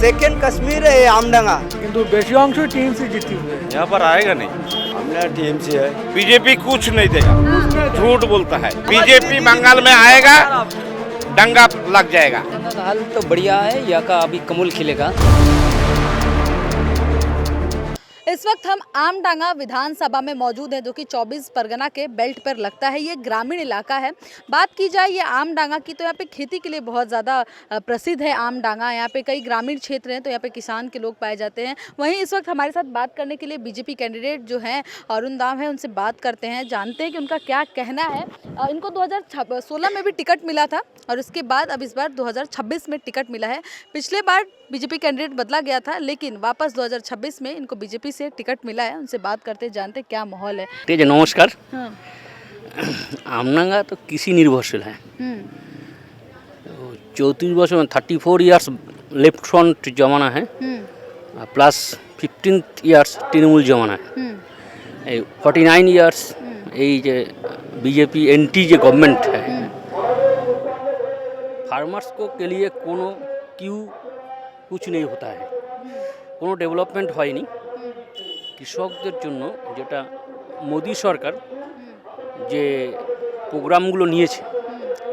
Second Kashmir है आमडंगा। কিন্তু বেশি অংশই টিএমসি জিতती हुई है। यहाँ पर आएगा नहीं। हमने टीएमसी है। बीजेपी कुछ नहीं देगा, झूठ बोलता है। बीजेपी बंगाल में आएगा, दंगा लग जाएगा। हाल तो बढ़िया है, यहाँ का अभी कमल खिलेगा। इस वक्त हम आमडांगा विधानसभा में मौजूद हैं, जो कि 24 परगना के बेल्ट पर लगता है। ये ग्रामीण इलाका है। बात की जाए ये आमडांगा की तो यहाँ पे खेती के लिए बहुत ज़्यादा प्रसिद्ध है आमडांगा। यहाँ पे कई ग्रामीण क्षेत्र हैं तो यहाँ पे किसान के लोग पाए जाते हैं। वहीं इस वक्त हमारे साथ बात करने के लिए बीजेपी कैंडिडेट जो हैं अरुण दाम है, उनसे बात करते हैं, जानते हैं कि उनका क्या कहना है। इनको 2016 में भी टिकट मिला था और उसके बाद अब इस बार 2026 में टिकट मिला है। पिछले बार बीजेपी कैंडिडेट बदला गया था, लेकिन वापस 2026 में इनको बीजेपी से टिकट मिला है। उनसे बात करते जानते क्या माहौल है। ठीक है, नमस्कार। हाँ। आमडांगा तो कृषि निर्भरशील है। 34 वर्ष में 34 ईयर्स लेफ्ट फ्रंट जमाना है, प्लस 15 ईयर्स तृणमूल जमाना है। 49 ईयर्स ये बीजेपी एंटी जो गवर्नमेंट है। फार्मर्स को के लिए कोनो क्यों कुछ नहीं होता है, কোনো ডেভেলপমেন্ট হয়নি। কৃষকদের জন্য যেটা মোদি সরকার যে প্রোগ্রামগুলো নিয়েছে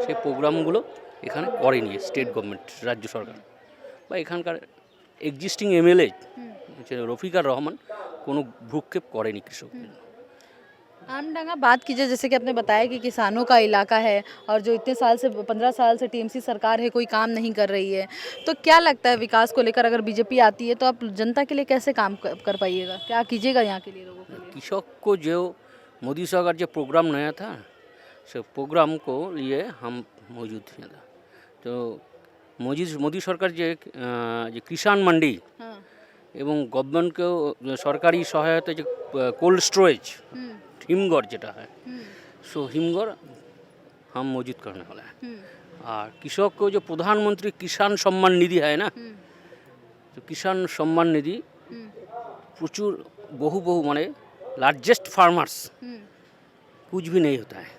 সেই প্রোগ্রামগুলো এখানে করেনি স্টেট গভর্নমেন্ট, রাজ্য সরকার বা এখানকার এক্সিস্টিং এমএলএ রফিকার রহমান কোনো ভ্রুক্ষেপ করেনি কৃষকদের। आमडांगा बात कीजिए, जैसे कि आपने बताया कि किसानों का इलाका है और जो इतने साल से 15 साल से टीएमसी सरकार है, कोई काम नहीं कर रही है, तो क्या लगता है विकास को लेकर अगर बीजेपी आती है तो आप जनता के लिए कैसे काम कर पाइएगा, क्या कीजिएगा यहाँ के लिए, लोगों के लिए? कृषक को जो मोदी सरकार जो प्रोग्राम नया था, सो प्रोग्राम को लिए हम मौजूद थे। तो मोदी सरकार जो किसान मंडी এবং गवर्नमेंट को सरकारी सहायता जो कोल्ड स्टोरेज हिमगढ़ जेटा है, सो हिमगढ़ हम मौजूद करने वाला है। और कृषक को जो प्रधानमंत्री किसान सम्मान निधि है ना, तो किसान सम्मान निधि प्रचुर बहु माने लार्जेस्ट फार्मर्स कुछ भी नहीं होता है,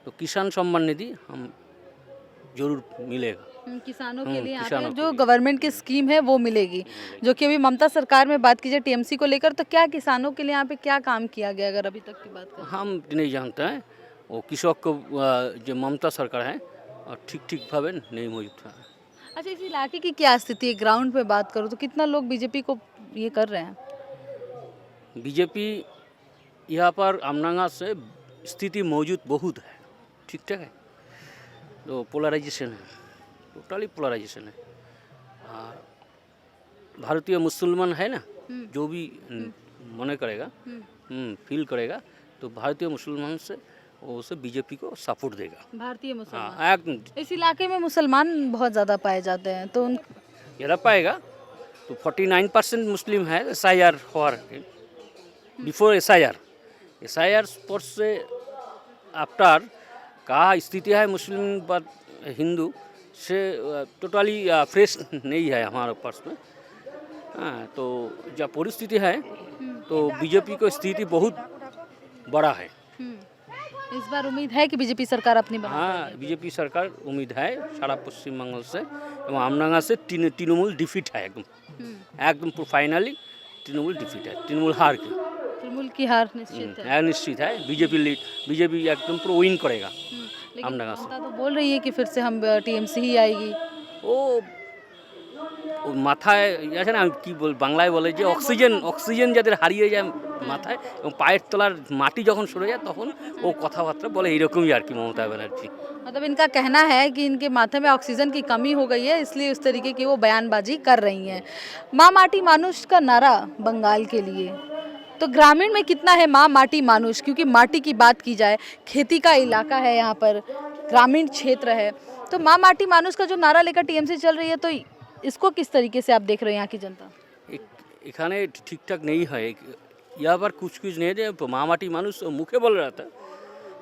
तो किसान सम्मान निधि हम जरूर मिलेगा। किसानों के लिए यहाँ पे जो गवर्नमेंट की स्कीम है वो मिलेगी, जो कि अभी ममता सरकार में बात कीजिए टीएमसी को लेकर, तो क्या किसानों के लिए यहाँ पे क्या काम किया गया अगर अभी तक की बात करें? हम नहीं जानते हैं, वो कृषक को जो ममता सरकार है और ठीक भावे नहीं मौजूद है। अच्छा, इस इलाके की क्या स्थिति है, ग्राउंड पे बात करूँ तो कितना लोग बीजेपी को ये कर रहे हैं? बीजेपी यहाँ पर आमडांगा से स्थिति मौजूद बहुत है, ठीक ठाक है। तो पोलराइजेशन है, टोटली पोलराइजेशन है। और भारतीय मुसलमान है ना, जो भी मने करेगा, फील करेगा, तो भारतीय मुसलमान से वो उसे बीजेपी को सपोर्ट देगा। भारतीय मुसलमान, हाँ, इस इलाके में मुसलमान बहुत ज़्यादा पाए जाते हैं, तो उन ज़्यादा पाएगा। तो 49% मुस्लिम है SIR फॉर बिफोर SIR पर से आफ्टर का स्थिति है मुस्लिम पर हिंदू से टोटली फ्रेश नहीं है हमारे पास में। हाँ, तो जब परिस्थिति है तो बीजेपी को स्थिति बहुत बड़ा है। इस बार उम्मीद है कि बीजेपी सरकार अपनी बना हाँ, बीजेपी सरकार उम्मीद है सारा पश्चिम बंगाल से एवं आमडांगा से तृणमूल डिफीट है, एकदम फाइनली तृणमूल डिफीट है, तृणमूल हार की, तृणमूल की हार निश्चित है। निश्चित है। बीजेपी एकदम पूरा विन करेगा। लेकिन आमडांगा से ममता तो बोल रही है कि फिर से हम टीएमसी ही आएगी। ও মাথায় আছে না, কি বল বাংলায় বলে যে অক্সিজেন যাদের হারিয়ে যায় মাথায় এবং পায়ের তলার মাটি যখন সরে যায় তখন ও কথাবার্তা বলে, এইরকমই আর কি মমতা ব্যানার্জি। मतलब इनका कहना है कि इनके माथे में ऑक्सीजन की कमी हो गई है, इसलिए उस तरीके की वो बयानबाजी कर रही हैं। माँ माटी मानुष का नारा बंगाल के लिए, तो ग्रामीण में कितना है माँ माटी मानुष, क्योंकि माटी की बात की जाए, खेती का इलाका है यहाँ पर, ग्रामीण क्षेत्र है, तो माँ माटी मानुष का जो नारा लेकर टीएमसी चल रही है, तो इसको किस तरीके से आप देख रहे हैं यहाँ की जनता? এখানে ঠিকঠাক নেই হয়, यहाँ पर कुछ नहीं है। जो माँ माटी मानुष मुखे बोल रहा था,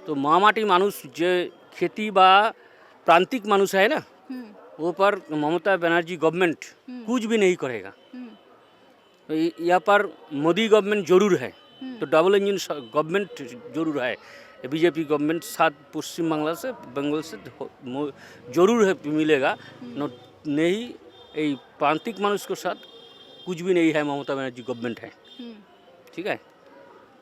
तो माँ माटी मानुष जो खेती बा प्रांतिक मानुष है ना, वो पर ममता बनर्जी गवर्नमेंट कुछ भी नहीं करेगा। तो यहाँ पर मोदी गवर्नमेंट जरूर है, तो डबल इंजन गवर्नमेंट जरूर है। बीजेपी गवर्नमेंट साथ पश्चिम बंगाल से जरूर है मिलेगा, नहीं এই প্রান্তিক মানুষের সাথ कुछ भी नहीं है, ममता बनर्जी गवर्नमेंट है, ठीक है।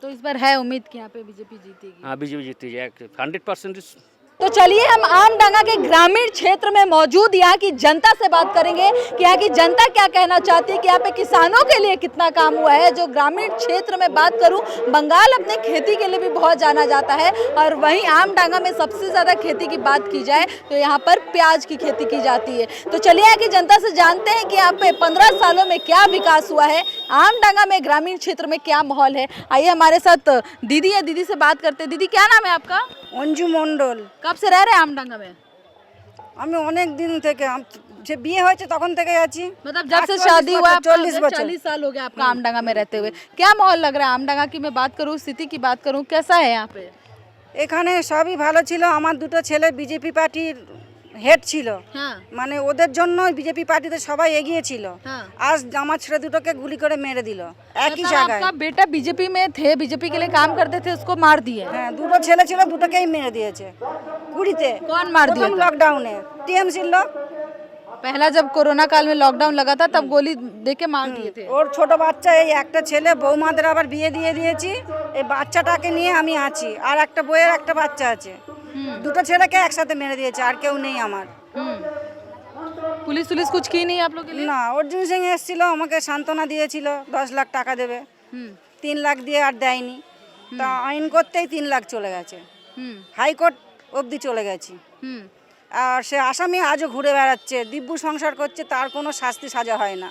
तो इस बार है उम्मीद कि यहाँ पे बीजेपी जीतेगी? हाँ बीजेपी जीती जाए 100%। तो चलिए हम आमडंगा के ग्रामीण क्षेत्र में मौजूद यहाँ की जनता से बात करेंगे कि यहाँ की जनता क्या कहना चाहती है, कि यहाँ पे किसानों के लिए कितना काम हुआ है। जो ग्रामीण क्षेत्र में बात करूँ, बंगाल अपने खेती के लिए भी बहुत जाना जाता है, और वहीं आमडंगा में सबसे ज़्यादा खेती की बात की जाए तो यहाँ पर प्याज की खेती की जाती है। तो चलिए यहाँ की जनता से जानते हैं कि यहाँ पे 15 सालों में क्या विकास हुआ है, आमडंगा में ग्रामीण क्षेत्र में क्या माहौल है। आइए हमारे साथ दीदी है, दीदी से बात करते हैं। दीदी क्या नाम है आपका? অঞ্জু মণ্ডল। कब से रह रहे हैं आमडंगा में? আমি অনেক দিন থেকে যে বিয়ে হয়েছে তখন থেকে আছি। मतलब जब से शादी हुआ 40 बच्चे। 40 साल हो गए आपका आमडंगा में रहते हुए। क्या माहौल लग रहा है आमडंगा की? मैं बात करूँ, स्थिति की बात करूँ, कैसा है यहाँ पे? এখানে সবই ভালো ছিল। আমার দুটো ছেলে বিজেপি পার্টির হেড ছিল, हाँ মানে ওদের জন্য বিজেপি পার্টিতে সবাই এগিয়ে ছিল। हाँ। আজ আমার ছেলে দুটোকে গুলি করে মেরে দিল একই मतलब জায়গায়। आपका बेटा बीजेपी में थे, बीजेपी के लिए काम करते थे, उसको मार दिए। হ্যাঁ, দুটো ছেলে ছিল, দুটোকেই মেরে দিয়েছে কুড়িতে। कौन मार दिया প্রথম था? লকডাউনে টিএমসির লোক। पहला जब कोरोना काल में लॉकडाउन लगा था तब गोली देके मार दिए थे। ওর ছোট বাচ্চা, এই একটা ছেলে, বৌমাদের আবার বিয়ে দিয়ে দিয়েছি। এই বাচ্চাটাকে নিয়ে আমি আছি, আর একটা বইয়ের একটা বাচ্চা আছে। দুটো ছেলেকে একসাথে মেরে দিয়েছে, আর কেউ নেই আমার। पुलिस पुलिस कुछ की नहीं आप लोग के लिए? না, অর্জুন সিং এসেছিল, আমাকে সান্ত্বনা দিয়েছিল 10 লাখ টাকা দেবে। 3 লাখ দিয়ে আর দেয়নি। তা আইন করতেই 3 লাখ চলে গেছে, হাইকোর্ট অবধি চলে গেছি। আর সে আসামি আজও ঘুরে বেড়াচ্ছে, দিব্যু সংসার করছে, তার কোনো শাস্তি সাজা হয় না।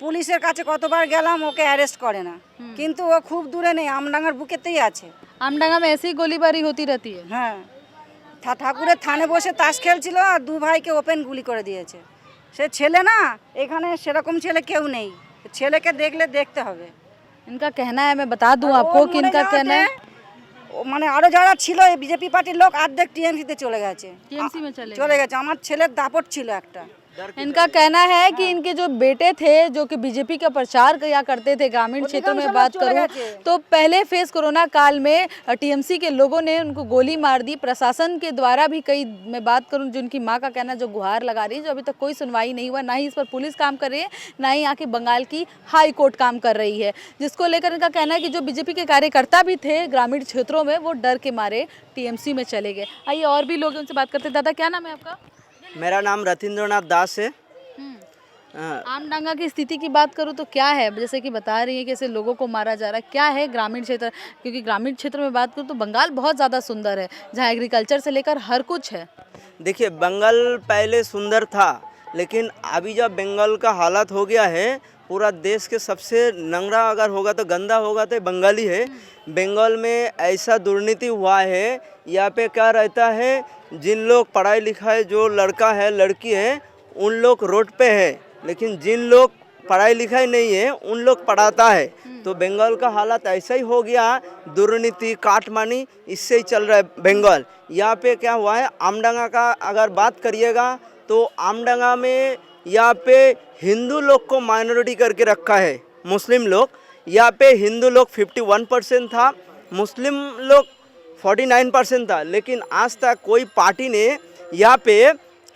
পুলিশের কাছে কতবার গেলাম, ওকে অ্যারেস্ট করে না। কিন্তু ও খুব দূরে নেই, আমডাঙ্গার বুকেতেই আছে। आमडंगा में ऐसी ही गोलीबारी होती रहती है? হ্যাঁ, ঠাকুরের থানে বসে তাস খেলছিল, আর 2 ভাইকে ওপেন গুলি করে দিয়েছে। সে ছেলে না, এখানে সেরকম ছেলে কেউ নেই। ছেলেকে দেখলে দেখতে হবে। इनका कहना है, मैं बता दूं आपको कि इनका कहना है মানে আরো যারা ছিল এই বিজেপি পার্টির লোক অর্ধেক টিএমসিতে চলে গেছে। टीएमसी में चले চলে গেছে। আমার ছেলের দাপট ছিল একটা। इनका कहना है कि इनके जो बेटे थे जो कि बीजेपी का प्रचार किया करते थे, ग्रामीण क्षेत्रों में बात करूं तो पहले फेज कोरोना काल में टीएमसी के लोगों ने उनको गोली मार दी। प्रशासन के द्वारा भी कई, मैं बात करूं जो उनकी मां का कहना, जो गुहार लगा रही है, जो अभी तक कोई सुनवाई नहीं हुआ, ना ही इस पर पुलिस काम कर रही है, ना ही यहाँ की बंगाल की हाई कोर्ट काम कर रही है, जिसको लेकर इनका कहना है कि जो बीजेपी के कार्यकर्ता भी थे ग्रामीण क्षेत्रों में, वो डर के मारे टीएमसी में चले गए। आइए और भी लोग हैं, उनसे बात करते हैं। दादा क्या नाम है आपका? मेरा नाम रथिंद्रनाथ दास है। हाँ, आमडंगा की स्थिति की बात करूँ तो क्या है? जैसे कि बता रही है कि ऐसे लोगों को मारा जा रहा है, क्या है ग्रामीण क्षेत्र? क्योंकि ग्रामीण क्षेत्र में बात करूँ तो बंगाल बहुत ज़्यादा सुंदर है, जहाँ एग्रीकल्चर से लेकर हर कुछ है। देखिए बंगाल पहले सुंदर था, लेकिन अभी जब बंगाल का हालत हो गया है, पूरा देश के सबसे नंगरा अगर होगा तो गंदा होगा तो बंगाली है। बंगाल में ऐसा दुर्नीति हुआ है, यहाँ पे क्या रहता है, जिन लोग पढ़ाई लिखाई, जो लड़का है लड़की है, उन लोग रोड पे है, लेकिन जिन लोग पढ़ाई लिखाई नहीं है उन लोग पढ़ाता है। तो बंगाल का हालत ऐसा ही हो गया, दुर्नीति काटमानी इससे ही चल रहा है बंगाल। यहाँ पे क्या हुआ है, आमडंगा का अगर बात करिएगा तो आमडंगा में यहाँ पे हिंदू लोग को माइनॉरिटी करके रखा है। मुस्लिम लोग, यहाँ पे हिंदू लोग 51% था, मुस्लिम लोग 49% था, लेकिन आज तक कोई पार्टी ने यहाँ पे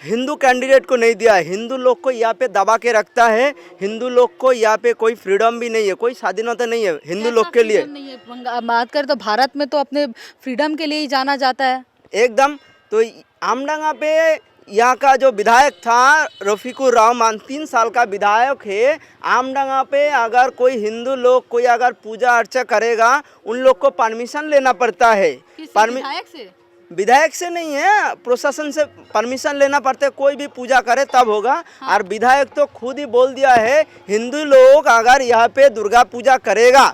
हिंदू कैंडिडेट को नहीं दिया है। हिंदू लोग को यहाँ पे दबा के रखता है। हिंदू लोग को यहाँ पे कोई फ्रीडम भी नहीं है, कोई स्वाधीनता नहीं है हिंदू लोग के लिए। नहीं है, बात करें तो भारत में तो अपने फ्रीडम के लिए ही जाना जाता है एकदम। तो आमडंगा पे यहाँ का जो विधायक था रफीकुर रहमान, 3 साल का विधायक है। आमडंगा पे अगर कोई हिंदू लोग कोई अगर पूजा अर्चा करेगा, उन लोग को परमिशन लेना पड़ता है। विधायक से? विधायक से नहीं है, प्रशासन से परमिशन लेना पड़ता है। कोई भी पूजा करे तब होगा। हाँ। और विधायक तो खुद ही बोल दिया है, हिंदू लोग अगर यहाँ पे दुर्गा पूजा करेगा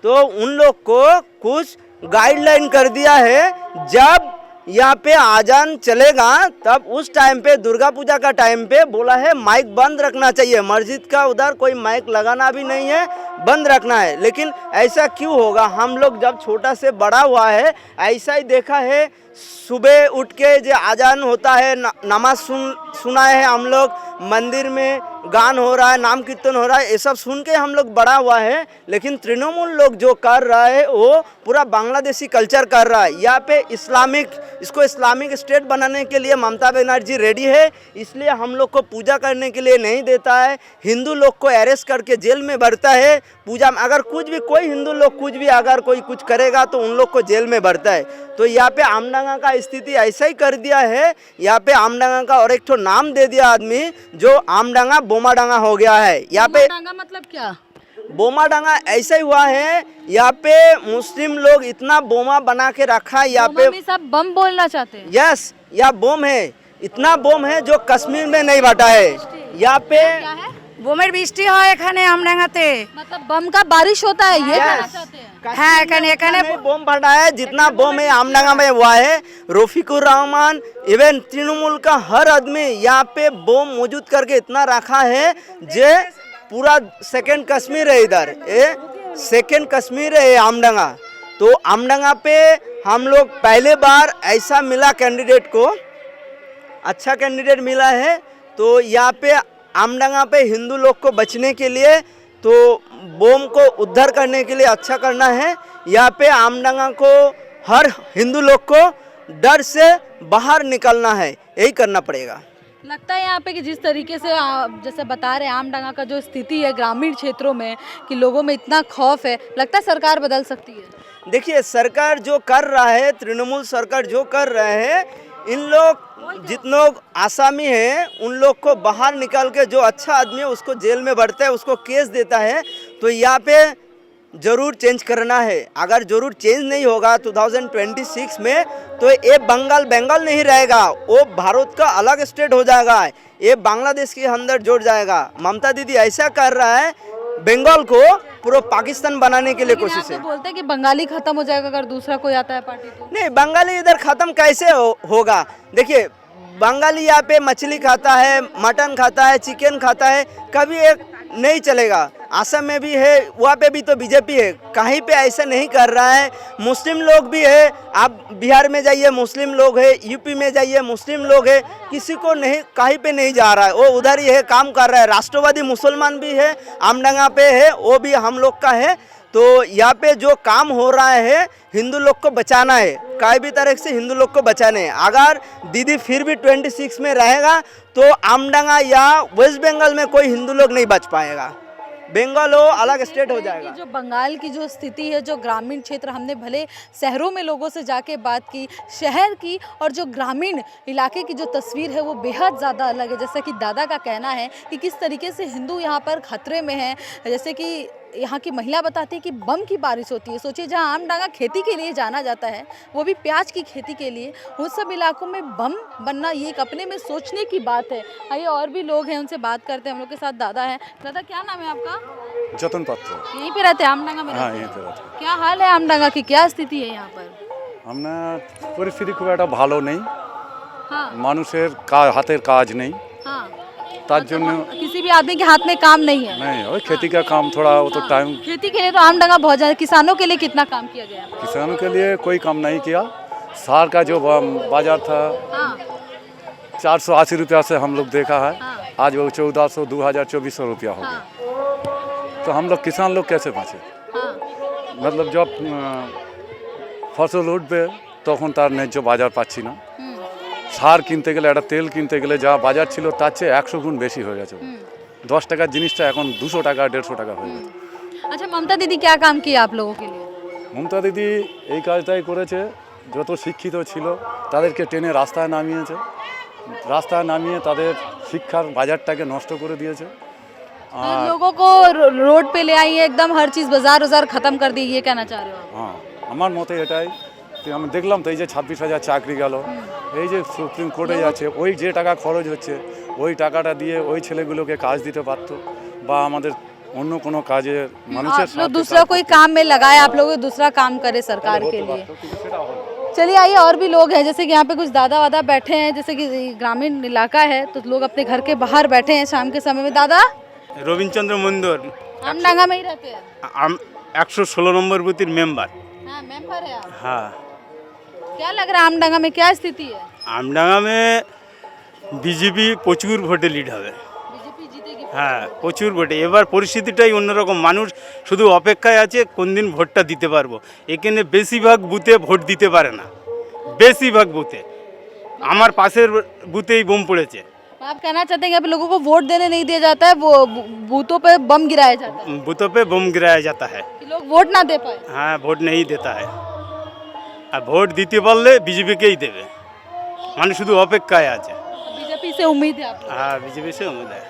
तो उन लोग को कुछ गाइडलाइन कर दिया है, जब यहाँ पे आजान चलेगा तब उस टाइम पे, दुर्गा पूजा का टाइम पे बोला है माइक बंद रखना चाहिए। मस्जिद का उधर कोई माइक लगाना भी नहीं है, बंद रखना है। लेकिन ऐसा क्यों होगा? हम लोग जब छोटा से बड़ा हुआ है ऐसा ही देखा है। सुबह उठ के जो आजान होता है, नमाज सुनाए हैं हम लोग, मंदिर में गान हो रहा है, नाम कीर्तन हो रहा है, ये सब सुन के हम लोग बड़ा हुआ है। लेकिन तृणमूल लोग जो कर रहा है वो पूरा बांग्लादेशी कल्चर कर रहा है। यहाँ पे इसको इस्लामिक स्टेट बनाने के लिए ममता बनर्जी रेडी है, इसलिए हम लोग को पूजा करने के लिए नहीं देता है। हिंदू लोग को अरेस्ट करके जेल में भरता है। पूजा में अगर कुछ भी कोई हिंदू लोग कुछ भी अगर कोई कुछ करेगा तो उन लोग को जेल में भरता है। तो यहाँ पे आमडंगा का स्थिति ऐसा ही कर दिया है। यहाँ पे आमडंगा का और एक तो नाम दे दिया आदमी, जो आमडंगा बोमाडंगा हो गया है। यहाँ पे डांगा मतलब क्या? बोमाडंगा ऐसा ही हुआ है। यहाँ पे मुस्लिम लोग इतना बोमा बना के रखा है यहाँ पे। सब बम बोलना चाहते हैं। यस, यह बोम है, इतना बोम है जो कश्मीर में नहीं बटा है। यहाँ पे क्या है? বোমের বৃষ্টি হয় এখানে আমডাঙ্গাতে। मतलब बम का बारिश होता है, ये कहना चाहते हैं। হ্যাঁ এখানে बोम फटा है, जितना बोम है आमडंगा में हुआ है। रफीकुर रहमान इवन तृणमूल का हर आदमी यहाँ पे बोम मौजूद करके इतना रखा है जे पूरा सेकंड कश्मीर है। इधर ये सेकंड कश्मीर है आमडंगा। तो आमडंगा पे हम लोग पहले बार ऐसा मिला कैंडिडेट को, अच्छा कैंडिडेट मिला है। तो यहाँ पे आमडंगा पे हिंदू लोग को बचने के लिए, तो बोम को उद्धार करने के लिए अच्छा करना है। यहाँ पे आमडंगा को हर हिंदू लोग को डर से बाहर निकलना है, यही करना पड़ेगा। लगता है यहाँ पे कि जिस तरीके से जैसे बता रहे हैं आमडंगा का जो स्थिति है ग्रामीण क्षेत्रों में, कि लोगों में इतना खौफ है, लगता है सरकार बदल सकती है। देखिए सरकार जो कर रहा है, तृणमूल सरकार जो कर रहे हैं, इन लोग जितने लोग आसामी हैं उन लोग को बाहर निकाल के जो अच्छा आदमी है उसको जेल में भरता है, उसको केस देता है। तो यहाँ पे ज़रूर चेंज करना है। अगर ज़रूर चेंज नहीं होगा 2026 में तो ये बंगाल नहीं रहेगा, वो भारत का अलग स्टेट हो जाएगा, ये बांग्लादेश के अंदर जुड़ जाएगा। ममता दीदी ऐसा कर रहा है, बंगाल को पूरा पाकिस्तान बनाने के लिए कोशिश है। बोलते हैं कि बंगाली खत्म हो जाएगा अगर दूसरा कोई आता है पार्टी तो। नहीं, बंगाली इधर ख़त्म कैसे होगा? देखिए बंगाली यहाँ पे मछली खाता है, मटन खाता है, चिकन खाता है, कभी एक नहीं चलेगा। असम में भी है, वहाँ पे भी तो बीजेपी है, कहीं पे ऐसा नहीं कर रहा है। मुस्लिम लोग भी है, आप बिहार में जाइए मुस्लिम लोग है, यूपी में जाइए मुस्लिम लोग है, किसी को नहीं कहीं पे नहीं जा रहा है, वो उधर ही है, काम कर रहा है। राष्ट्रवादी मुसलमान भी है, आमडंगा पे है, वो भी हम लोग का है। तो यहाँ पे जो काम हो रहा है, हिंदू लोग को बचाना है, कई भी तरह से हिंदू लोग को बचाने है। अगर दीदी फिर भी 26 में रहेगा तो आमडंगा या वेस्ट बंगाल में कोई हिंदू लोग नहीं बच पाएगा, बंगाल हो अलग स्टेट हो जाएगा। जो बंगाल की जो स्थिति है, जो ग्रामीण क्षेत्र, हमने भले शहरों में लोगों से जाके बात की, शहर की और जो ग्रामीण इलाके की जो तस्वीर है वो बेहद ज़्यादा अलग है। जैसा कि दादा का कहना है कि किस तरीके से हिंदू यहाँ पर खतरे में हैं। जैसे कि यहाँ की महिला बताती है कि बम की बारिश होती है। सोचिए जहाँ आमडंगा खेती के लिए जाना जाता है, वो भी प्याज की खेती के लिए, उन सब इलाकों में बम बनना ये एक अपने में सोचने की बात है। आइए और भी लोग हैं, उनसे बात करते हैं। हम लोग के साथ दादा है। दादा क्या नाम है आपका? जतन पात्र। यहीं पे रहते हैं आमडंगा में? हाँ यहीं पे रहते हैं। क्या हाल है आमडंगा की, क्या स्थिति है यहाँ पर? আমরা পরিস্থিতি খুব একটা ভালো নেই, हाँ মানুষের হাতের কাজ নেই, हाँ, তার জন্য किसी भी आदमी के हाथ में काम नहीं है। नहीं ওই खेती का काम थोड़ा वो तो टाइम खेती के लिए तो आमडंगा बहुत ज़्यादा, किसानों के लिए कितना काम किया गया है? किसानों के लिए कोई काम नहीं किया। सार का जो बाजार था हाँ 480 रुपया से हम लोग देखा है, हाँ। आज वो 1400 2400 रुपया हो हाँ गया। तो हम लोग किसान लोग कैसे बचे? हाँ मतलब जब ফসল উঠবে তখন তার ন্যায্য বাজার পাচ্ছি না। সার কিনতে গেলে, একটা তেল কিনতে গেলে যা বাজার ছিল তার চেয়ে 100 গুণ বেশি হয়ে গেছে। 10 টাকার জিনিসটা এখন 200 টাকা 150 টাকা হয়ে গেছে। अच्छा, ममता दीदी क्या काम किया आप लोगों के लिए? মমতা দিদি এই কাজটাই করেছে, যত শিক্ষিত ছিল তাদেরকে টেনে রাস্তায় নামিয়েছে, রাস্তায় নামিয়ে তাদের শিক্ষার বাজারটাকে নষ্ট করে দিয়েছে। लोगों को रोड पे ले आई है, एकदम हर चीज़ बाजार खत्म कर दी, ये कहना चाह रहे हो आप? হ্যাঁ আমার মতে এটাই। তো আমি দেখলাম তো এই যে 26,000 চাকরি গেল, এই যে সুপ্রিম কোর্টে যাচ্ছে, ওই যে টাকা খরচ হচ্ছে ওই টাকাটা দিয়ে ওই ছেলেগুলোকে কাজ দিতে পারতো, বা আমাদের অন্য কোনো কাজে মানুষের आप लोग दूसरा कोई काम में लगाए, आप लोग दूसरा काम करे सरकार के लिए। चलिए आइए और भी लोग हैं, जैसे कि यहाँ पे कुछ दादा वादा बैठे हैं, जैसे कि ग्रामीण इलाका है तो लोग अपने घर के बाहर बैठे हैं शाम के समय में। दादा রবীন্দ্রচন্দ্র মন্দির, आमडंगा में ही रहते हैं? 116 নম্বর বুথের মেম্বার। हाँ मेंबर है आप। हाँ, क्या लग रहा है आमडंगा में क्या स्थिति है? আমডাঙ্গা में বিজেপি প্রচুর ভোটে লিড হবে। बीजेपी जीतेगी হ্যাঁ প্রচুর ভোটে। এবার পরিস্থিতিটাই অন্যরকম, মানুষ শুধু অপেক্ষায় আছে কোন দিন ভোটটা দিতে পারবো। এখানে বেশিরভাগ বুথে ভোট দিতে পারে না, বেশিরভাগ বুথে। আমার পাশের বুথেই বোম পড়েছে। आप कहना चाहते हैं कि यहाँ पे लोगों को वोट देने नहीं दिया जाता है, वो बूथों पे बम गिराया जाता है बुथों पे बम गिराया जाता है। कि लोग वोट ना दे पाए। হ্যাঁ ভোট नहीं देता है। আর ভোট দিতে পারলে বিজেপিকেই দেবে, মানে শুধু অপেক্ষায় আছে। बीजेपी से उम्मीद है आपको। হ্যাঁ বিজেপি से उम्मीद है।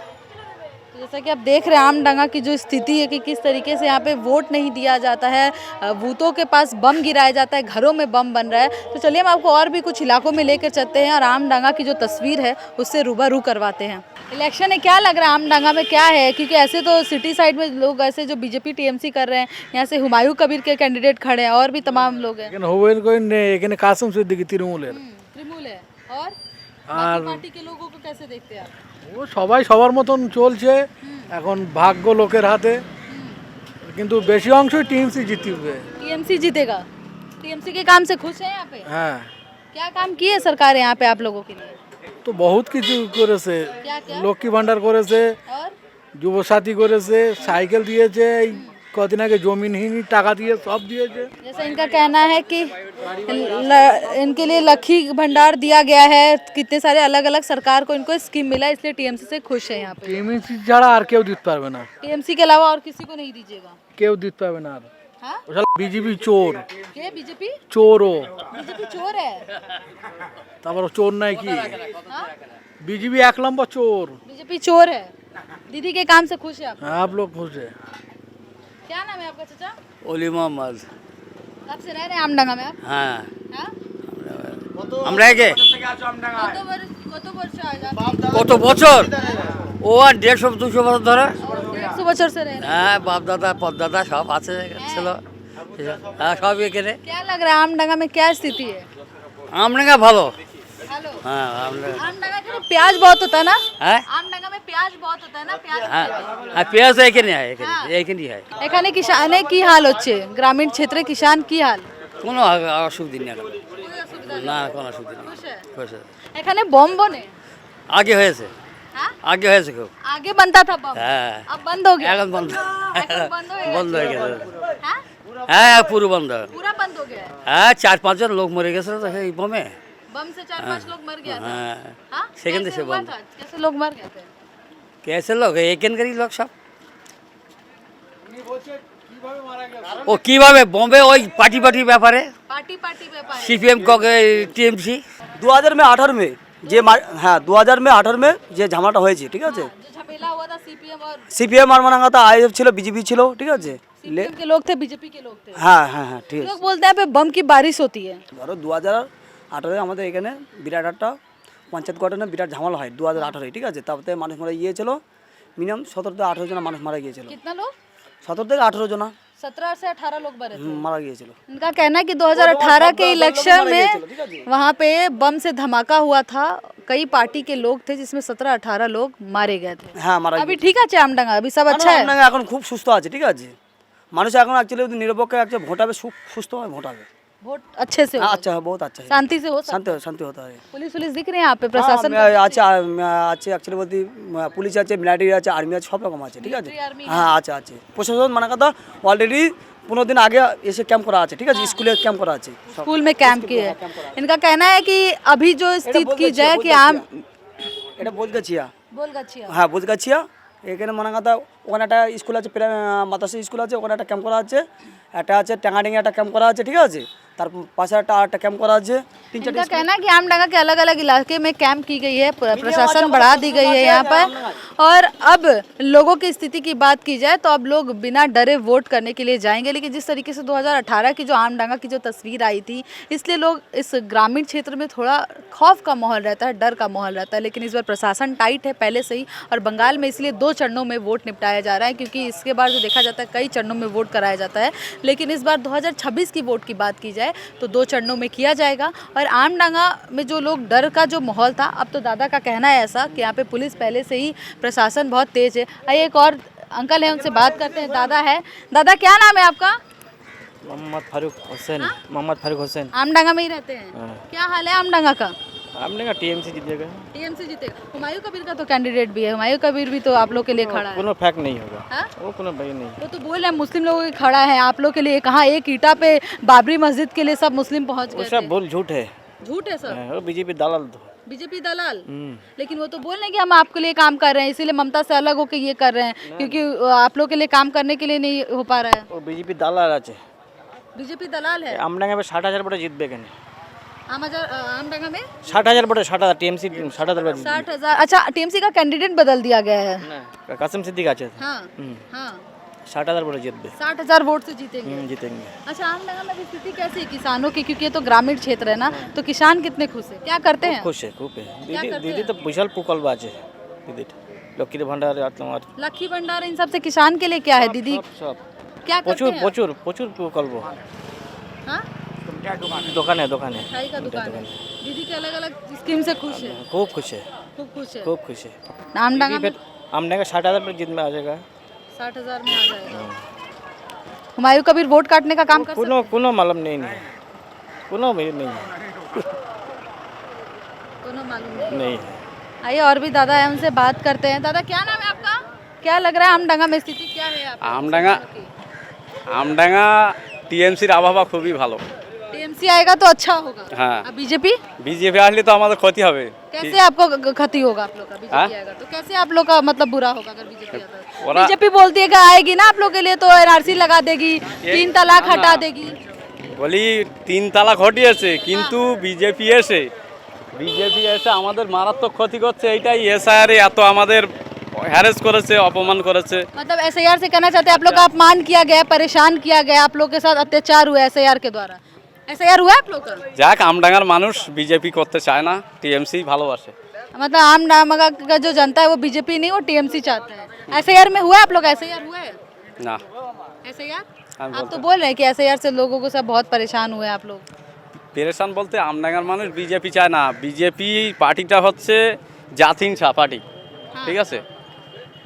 तो जैसा कि आप देख रहे हैं आमडंगा की जो स्थिति है कि किस तरीके से यहाँ पे वोट नहीं दिया जाता है, बूथों के पास बम गिराया जाता है, घरों में बम बन रहा है। तो चलिए हम आपको और भी कुछ इलाकों में लेकर चलते हैं और आमडंगा की जो तस्वीर है उससे रूबरू करवाते हैं। इलेक्शन है, क्या लग रहा है आमडंगा में क्या है? क्योंकि ऐसे तो सिटी साइड में लोग ऐसे जो बीजेपी टीएमसी कर रहे हैं, यहाँ से हुमायूं कबीर के कैंडिडेट खड़े हैं और भी तमाम लोग हैं। এখানে হবে এখানে কাসম সিদ্দিকী তৃণমূলের। तृणमूल है और আর बाकी पार्टी के लोगों को कैसे देखते हैं आप? ও সবাই সবার মতন চলছে, এখন ভাগ্য লোকের হাতে, কিন্তু বেশি অংশই টিএমসি জিতবে। टीएमसी जीतेगा। टीएमसी के काम से खुश हैं यहाँ पे? হ্যাঁ, क्या काम किए है सरकार यहाँ पे आप लोगों के लिए? তো বহুত কিছু করেছে, क्या क्या লক্ষ্মী ভান্ডার করেছে, और যুবসাথী করেছে, সাইকেল দিয়েছে, এই কদিন আগে জমিনহীন টাকা দিয়ে সব দিয়েছে। जैसा इनका कहना है कि इनके लिए लक्ष्मी भंडार दिया गया है, कितने सारे अलग अलग सरकार को इनको स्कीम मिला, इसलिए टीएमसी से खुश है यहाँ पे। টিএমসি ছাড়া আর কেউ দিতে পারবে না, टीएमसी के अलावा और किसी को नहीं दीजिएगा? কেউ দিতে পারবে না। আর हाँ? বিজেপি চোর, ये बीजेपी চোরও, बीजेपी चोर है। তারপর চোর নাই কি, हाँ? बीजेपी एक नंबर चोर। बीजेपी चोर है। दीदी के काम से खुश है आप? आप लोग खुश है? क्या नाम है आपका चाचा? ओली मोहम्मद। कब से रह रहे हैं आमडंगा में आप? হ্যাঁ हाँ? আমরা একে কত বর্ষ আগে? কত বছর, ও আর 150-200 বছর ধরে। 150 বছর से रह रहे हैं। হ্যাঁ বাপ দাদা পদদাদা সব আছে ছিল, হ্যাঁ সব এখানে। क्या लग रहा है आमडंगा में क्या स्थिति है? আমডাঙ্গা ভালো। हेलो, হ্যাঁ আমডাঙ্গা, आमडंगा के में प्याज बहुत होता है ना? হ্যাঁ आमडंगा में प्याज बहुत होता है ना? प्याज হ্যাঁ আর পেঁয়াজ এখানে হয়, এখানেই হয়। এখানে কিষানের কি হাল হচ্ছে? গ্রামীণ ক্ষেত্রে কিষান কি হাল? কোনো অসুবিধা নেই এখন, না কোনো অসুবিধা নেই। খুশ আছে। এখানে বম বনে? আগে হয়েছে, हाँ? আগে হয়েছে খুব। आगे बनता था बम, হ্যাঁ अब बंद हो गया। এখন বন্ধ, এখন বন্ধ হয়ে বন্ধ হয়ে গেছে। গেছে। हाँ? হ্যাঁ পুরো বন্ধ। पूरा बंद हो गया है। হ্যাঁ 4-5 জন লোক মরে গেছিল তো এই বোমে। बम से 4-5 लोग मर गया था। হ্যাঁ हाँ? सेकंड कैसे से हुआ बंद। था? कैसे लोग मर गए थे? कैसे लोग এখানকারই লোক সব। ও কিভাবে বোম্বে ওই পার্টি পার্টি ব্যাপারে, पार्टी पार्टी व्यापार। CPM TMC. 2018 में যে হ্যাঁ 2018 में যে ঝামেলাটা হয়েছে, ঠিক আছে, जो झमेला हुआ था सीपीएम और সিপিএম আর মানাঙ্গাতা আইএফ ছিল, বিজেপি ছিল, ঠিক আছে। सीपीएम के लोग थे, बीजेपी के लोग थे। হ্যাঁ হ্যাঁ হ্যাঁ ঠিক আছে। लोग बोलते हैं पे बम की बारिश होती है। ধরো 2018 আমাদের এখানে বিরাট একটা পঞ্চায়েত গঠনে বিরাট ঝামেলা হয় 2018, ঠিক আছে। তারপরে মানুষ মারা গিয়েছিল, মিনিমাম 17 থেকে 18 জন মানুষ মারা গিয়েছিল, कितना लोग? 17 থেকে 18 জন 17 से 18 लोग मरे थे। মারা গিয়েছিল। इनका कहना है कि 2018 के इलेक्शन में वहाँ पे बम से धमाका हुआ था, कई पार्टी के लोग थे जिसमें 17-18 लोग मारे गए थे। হ্যাঁ মারা अभी ठीक है आमडंगा, अभी सब अच्छा है। আপনাকে এখন খুব সুস্থ আছে, ঠিক আছে। মানুষ এখন অ্যাকচুয়ালি নিরপেক্ষ একটা ভোটাবে, সুস্থভাবে ভোটাবে। वोट अच्छे से होगा। अच्छा है, बहुत अच्छा है, शांति से हो सकता শান্তি শান্তি হতে হয়। है। पुलिस पुलिस दिख रही है यहाँ पे, प्रशासन আছে আছে অ্যাকচুয়ালি বলতে পুলিশ আছে, মিলিটারি আছে, আর্মি আছে, সব রকম আছে, ঠিক আছে। Military, army হ্যাঁ আছে আছে। প্রশাসন মানে কথা অলরেডি 15 দিন আগে এসে ক্যাম্প করা আছে, ঠিক আছে, স্কুলে ক্যাম্প করা আছে সব। स्कूल में कैंप किए हैं। इनका कहना है कि अभी जो स्थिति की जाए कि आम এটা বোধগাছিয়া, बोल गच्छिया হ্যাঁ বোধগাছিয়া। এখানে মানে কথা ওখানে একটা স্কুল আছে, মাদ্রাসা স্কুল আছে, ওখানে একটা ক্যাম্প করা আছে, একটা আছে ট্যাঙ্গাডিঙে একটা ক্যাম্প করা আছে, ঠিক আছে। তার পাশে একটা ক্যাম্প করা আছে, 3-4 इनका कहना है कि आमडंगा के अलग अलग इलाके में कैंप की गई है, प्रशासन बढ़ा दी गई है यहाँ पर, और अब लोगों की स्थिति की बात की जाए तो अब लोग बिना डरे वोट करने के लिए जाएंगे। लेकिन जिस तरीके से 2018 की जो आमडंगा की जो तस्वीर आई थी, इसलिए लोग इस ग्रामीण क्षेत्र में थोड़ा खौफ का माहौल रहता है, डर का माहौल रहता है। लेकिन इस बार प्रशासन टाइट है पहले से ही, और बंगाल में इसलिए 2 चरणों में वोट निपटाया जा रहा है, क्योंकि इसके बाद जो देखा जाता है कई चरणों में वोट कराया जाता है। लेकिन इस बार 2026 की वोट की बात की जाए तो 2 चरणों में किया जाएगा। और आमडंगा में जो लोग डर का जो माहौल था, अब तो दादा का कहना है ऐसा कि यहाँ पे पुलिस पहले से ही, प्रशासन बहुत तेज है। आइए एक और अंकल है, उनसे बात करते हैं। दादा है, दादा क्या नाम है आपका? मोहम्मद फारूक हुसैन। मोहम्मद फारूक हुसैन। आमडंगा में ही रहते हैं? क्या हाल है आमडंगा का? हमने कहा टीएमसी जीतेगा। टीएमसी जीतेगा। हुमायूं कबीर का तो कैंडिडेट भी है, हुमायूं कबीर भी तो आप लोग के लिए खड़ा है। कोनो फैक्ट नहीं होगा। हाँ? वो कोनो भाई नहीं। वो तो बोल रहे हैं मुस्लिम लोगों के खड़ा है आप लोग के लिए, कहाँ एक ईटा पे बाबरी मस्जिद के लिए सब मुस्लिम पहुंच वो गए सब थे। बोल झूठ है। झूठ है सब। वो बीजेपी दलाल तो। बीजेपी दलाल। लेकिन वो तो बोल रहे हैं कि हम आपके लिए काम कर रहे हैं, इसीलिए ममता से अलग होकर ये कर रहे हैं, क्योंकि आप लोग के लिए काम करने के लिए नहीं हो पा रहा है। वो बीजेपी दलाल আছে। बीजेपी दलाल है। আমডাঙ্গা में 60,000 वोट जीतबे কেন? आमडंगा में 60,000 वोट 60,000 टीएमसी 60,000 वोट। 60,000। अच्छा, टीएमसी का कैंडिडेट बदल दिया गया है। ना कासिम सिद्दीक আছে। हाँ हाँ 60,000 वोट जीतबे। 60,000 वोट से जीतेंगे। जीतेंगे। अच्छा, आमडंगा में भी स्थिति कैसी है किसानों की, क्योंकि ये तो ग्रामीण क्षेत्र है ना, तो किसान कितने खुश है, क्या करते हैं? खुश है खूब है। दीदी करते दीदी तो विशाल पुकल बाजे दीदी लक्की भंडार তোমার लक्की भंडार इन सब से किसान के लिए क्या है दीदी? सब क्या करते প্রচুর हैं? প্রচুর প্রচুর পুকল हाँ? দোকানে দোকানে मिठाई का दुकान है। दीदी के अलग अलग स्कीम से खुश है, खूब खुश है। खूब खुश है। खूब खुश है। आमडंगा में আমডাঙ্গা 60,000 पर जीत में आ जाएगा। 60,000 में आ जाएगा। हुमायूं कबीर वोट काटने का काम कर सकते कोनो कोनो मालूम नहीं है। कोनो भी नहीं है। दोनों मालूम नहीं। नहीं आइए और भी दादा है, उनसे बात करते हैं। दादा क्या नाम है आपका? क्या लग रहा है आमडंगा में स्थिति क्या है आपकी? আমডাঙ্গা টিএমসির আবহাওয়া খুবই ভালো। टीएमसी आएगा तो अच्छा होगा। हाँ। अब बीजेपी বিজেপি আসলে তো আমাদের ক্ষতি হবে। कैसे आपको क्षति होगा आप लोग का? बीजेपी आएगा तो कैसे आप लोग का मतलब बुरा होगा अगर बीजेपी आता है? ওরা बीजेपी बोलती है कि आएगी ना आप लोग के लिए तो एनआरसी लगा देगी, 3 तलाक हटा देगी। বলি 3 তালাক হটিয়েছে কিন্তু বিজেপি এসে আমাদের মারাত্মক ক্ষতি করছে। এইটাই এসআইআর এত আমাদের হ্যারেস করেছে, অপমান করেছে। मतलब एसआईआर से कहना चाहते हैं आप लोग का अपमान किया गया, परेशान किया गया, आप लोग के साथ अत्याचार हुआ एसआईआर के द्वारा। एसआईआर हुआ है आप लोग का? যাক আমডাঙ্গার মানুষ বিজেপি করতে চায় না, টিএমসি ভালোবাসে। मतलब आमडंगा का जो जनता है वो बीजेपी नहीं, वो टीएमसी चाहता है। एसआईआर में हुआ है आप लोग? एसआईआर हुआ है? না एसआईआर आप तो बोल रहे हैं कि एसआईआर से लोगों को सब बहुत परेशान हुए आप लोग। পেরেশান বলতে আমডাঙ্গার মানুষ বিজেপি চায় না। বিজেপি পার্টিটা হচ্ছে জাতিংছা পার্টি, ঠিক আছে?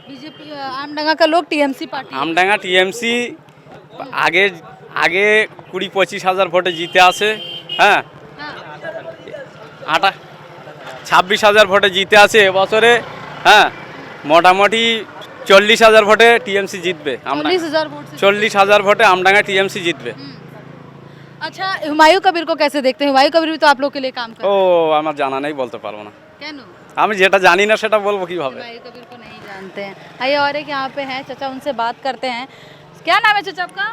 बीजेपी आमडंगा का लोग टीएमसी पार्टी। আমডাঙ্গা টিএমসি আগে আগে 20-25 হাজার ভোটে জিতে আছে। হ্যাঁ, 26,000 ভোটে জিতে আছে এবছরে। হ্যাঁ, মোটামুটি 40,000 ভোটে টিএমসি জিতবে। 40,000 वोट से। 40,000 ভোটে আমডাঙ্গা টিএমসি জিতবে। अच्छा, हुमायूं कबीर को कैसे देखते हैं? हुमायूं कबीर भी तो आप लोग के लिए काम कर ও আমার জানা নেই, বলতে পারবো না। কেন? আমি যেটা জানি না সেটা বলবো কিভাবে? हुमायूं कबीर को नहीं जानते हैं। आइए और एक यहाँ पे हैं चाचा, उनसे बात करते हैं। क्या नाम है चाचा आपका?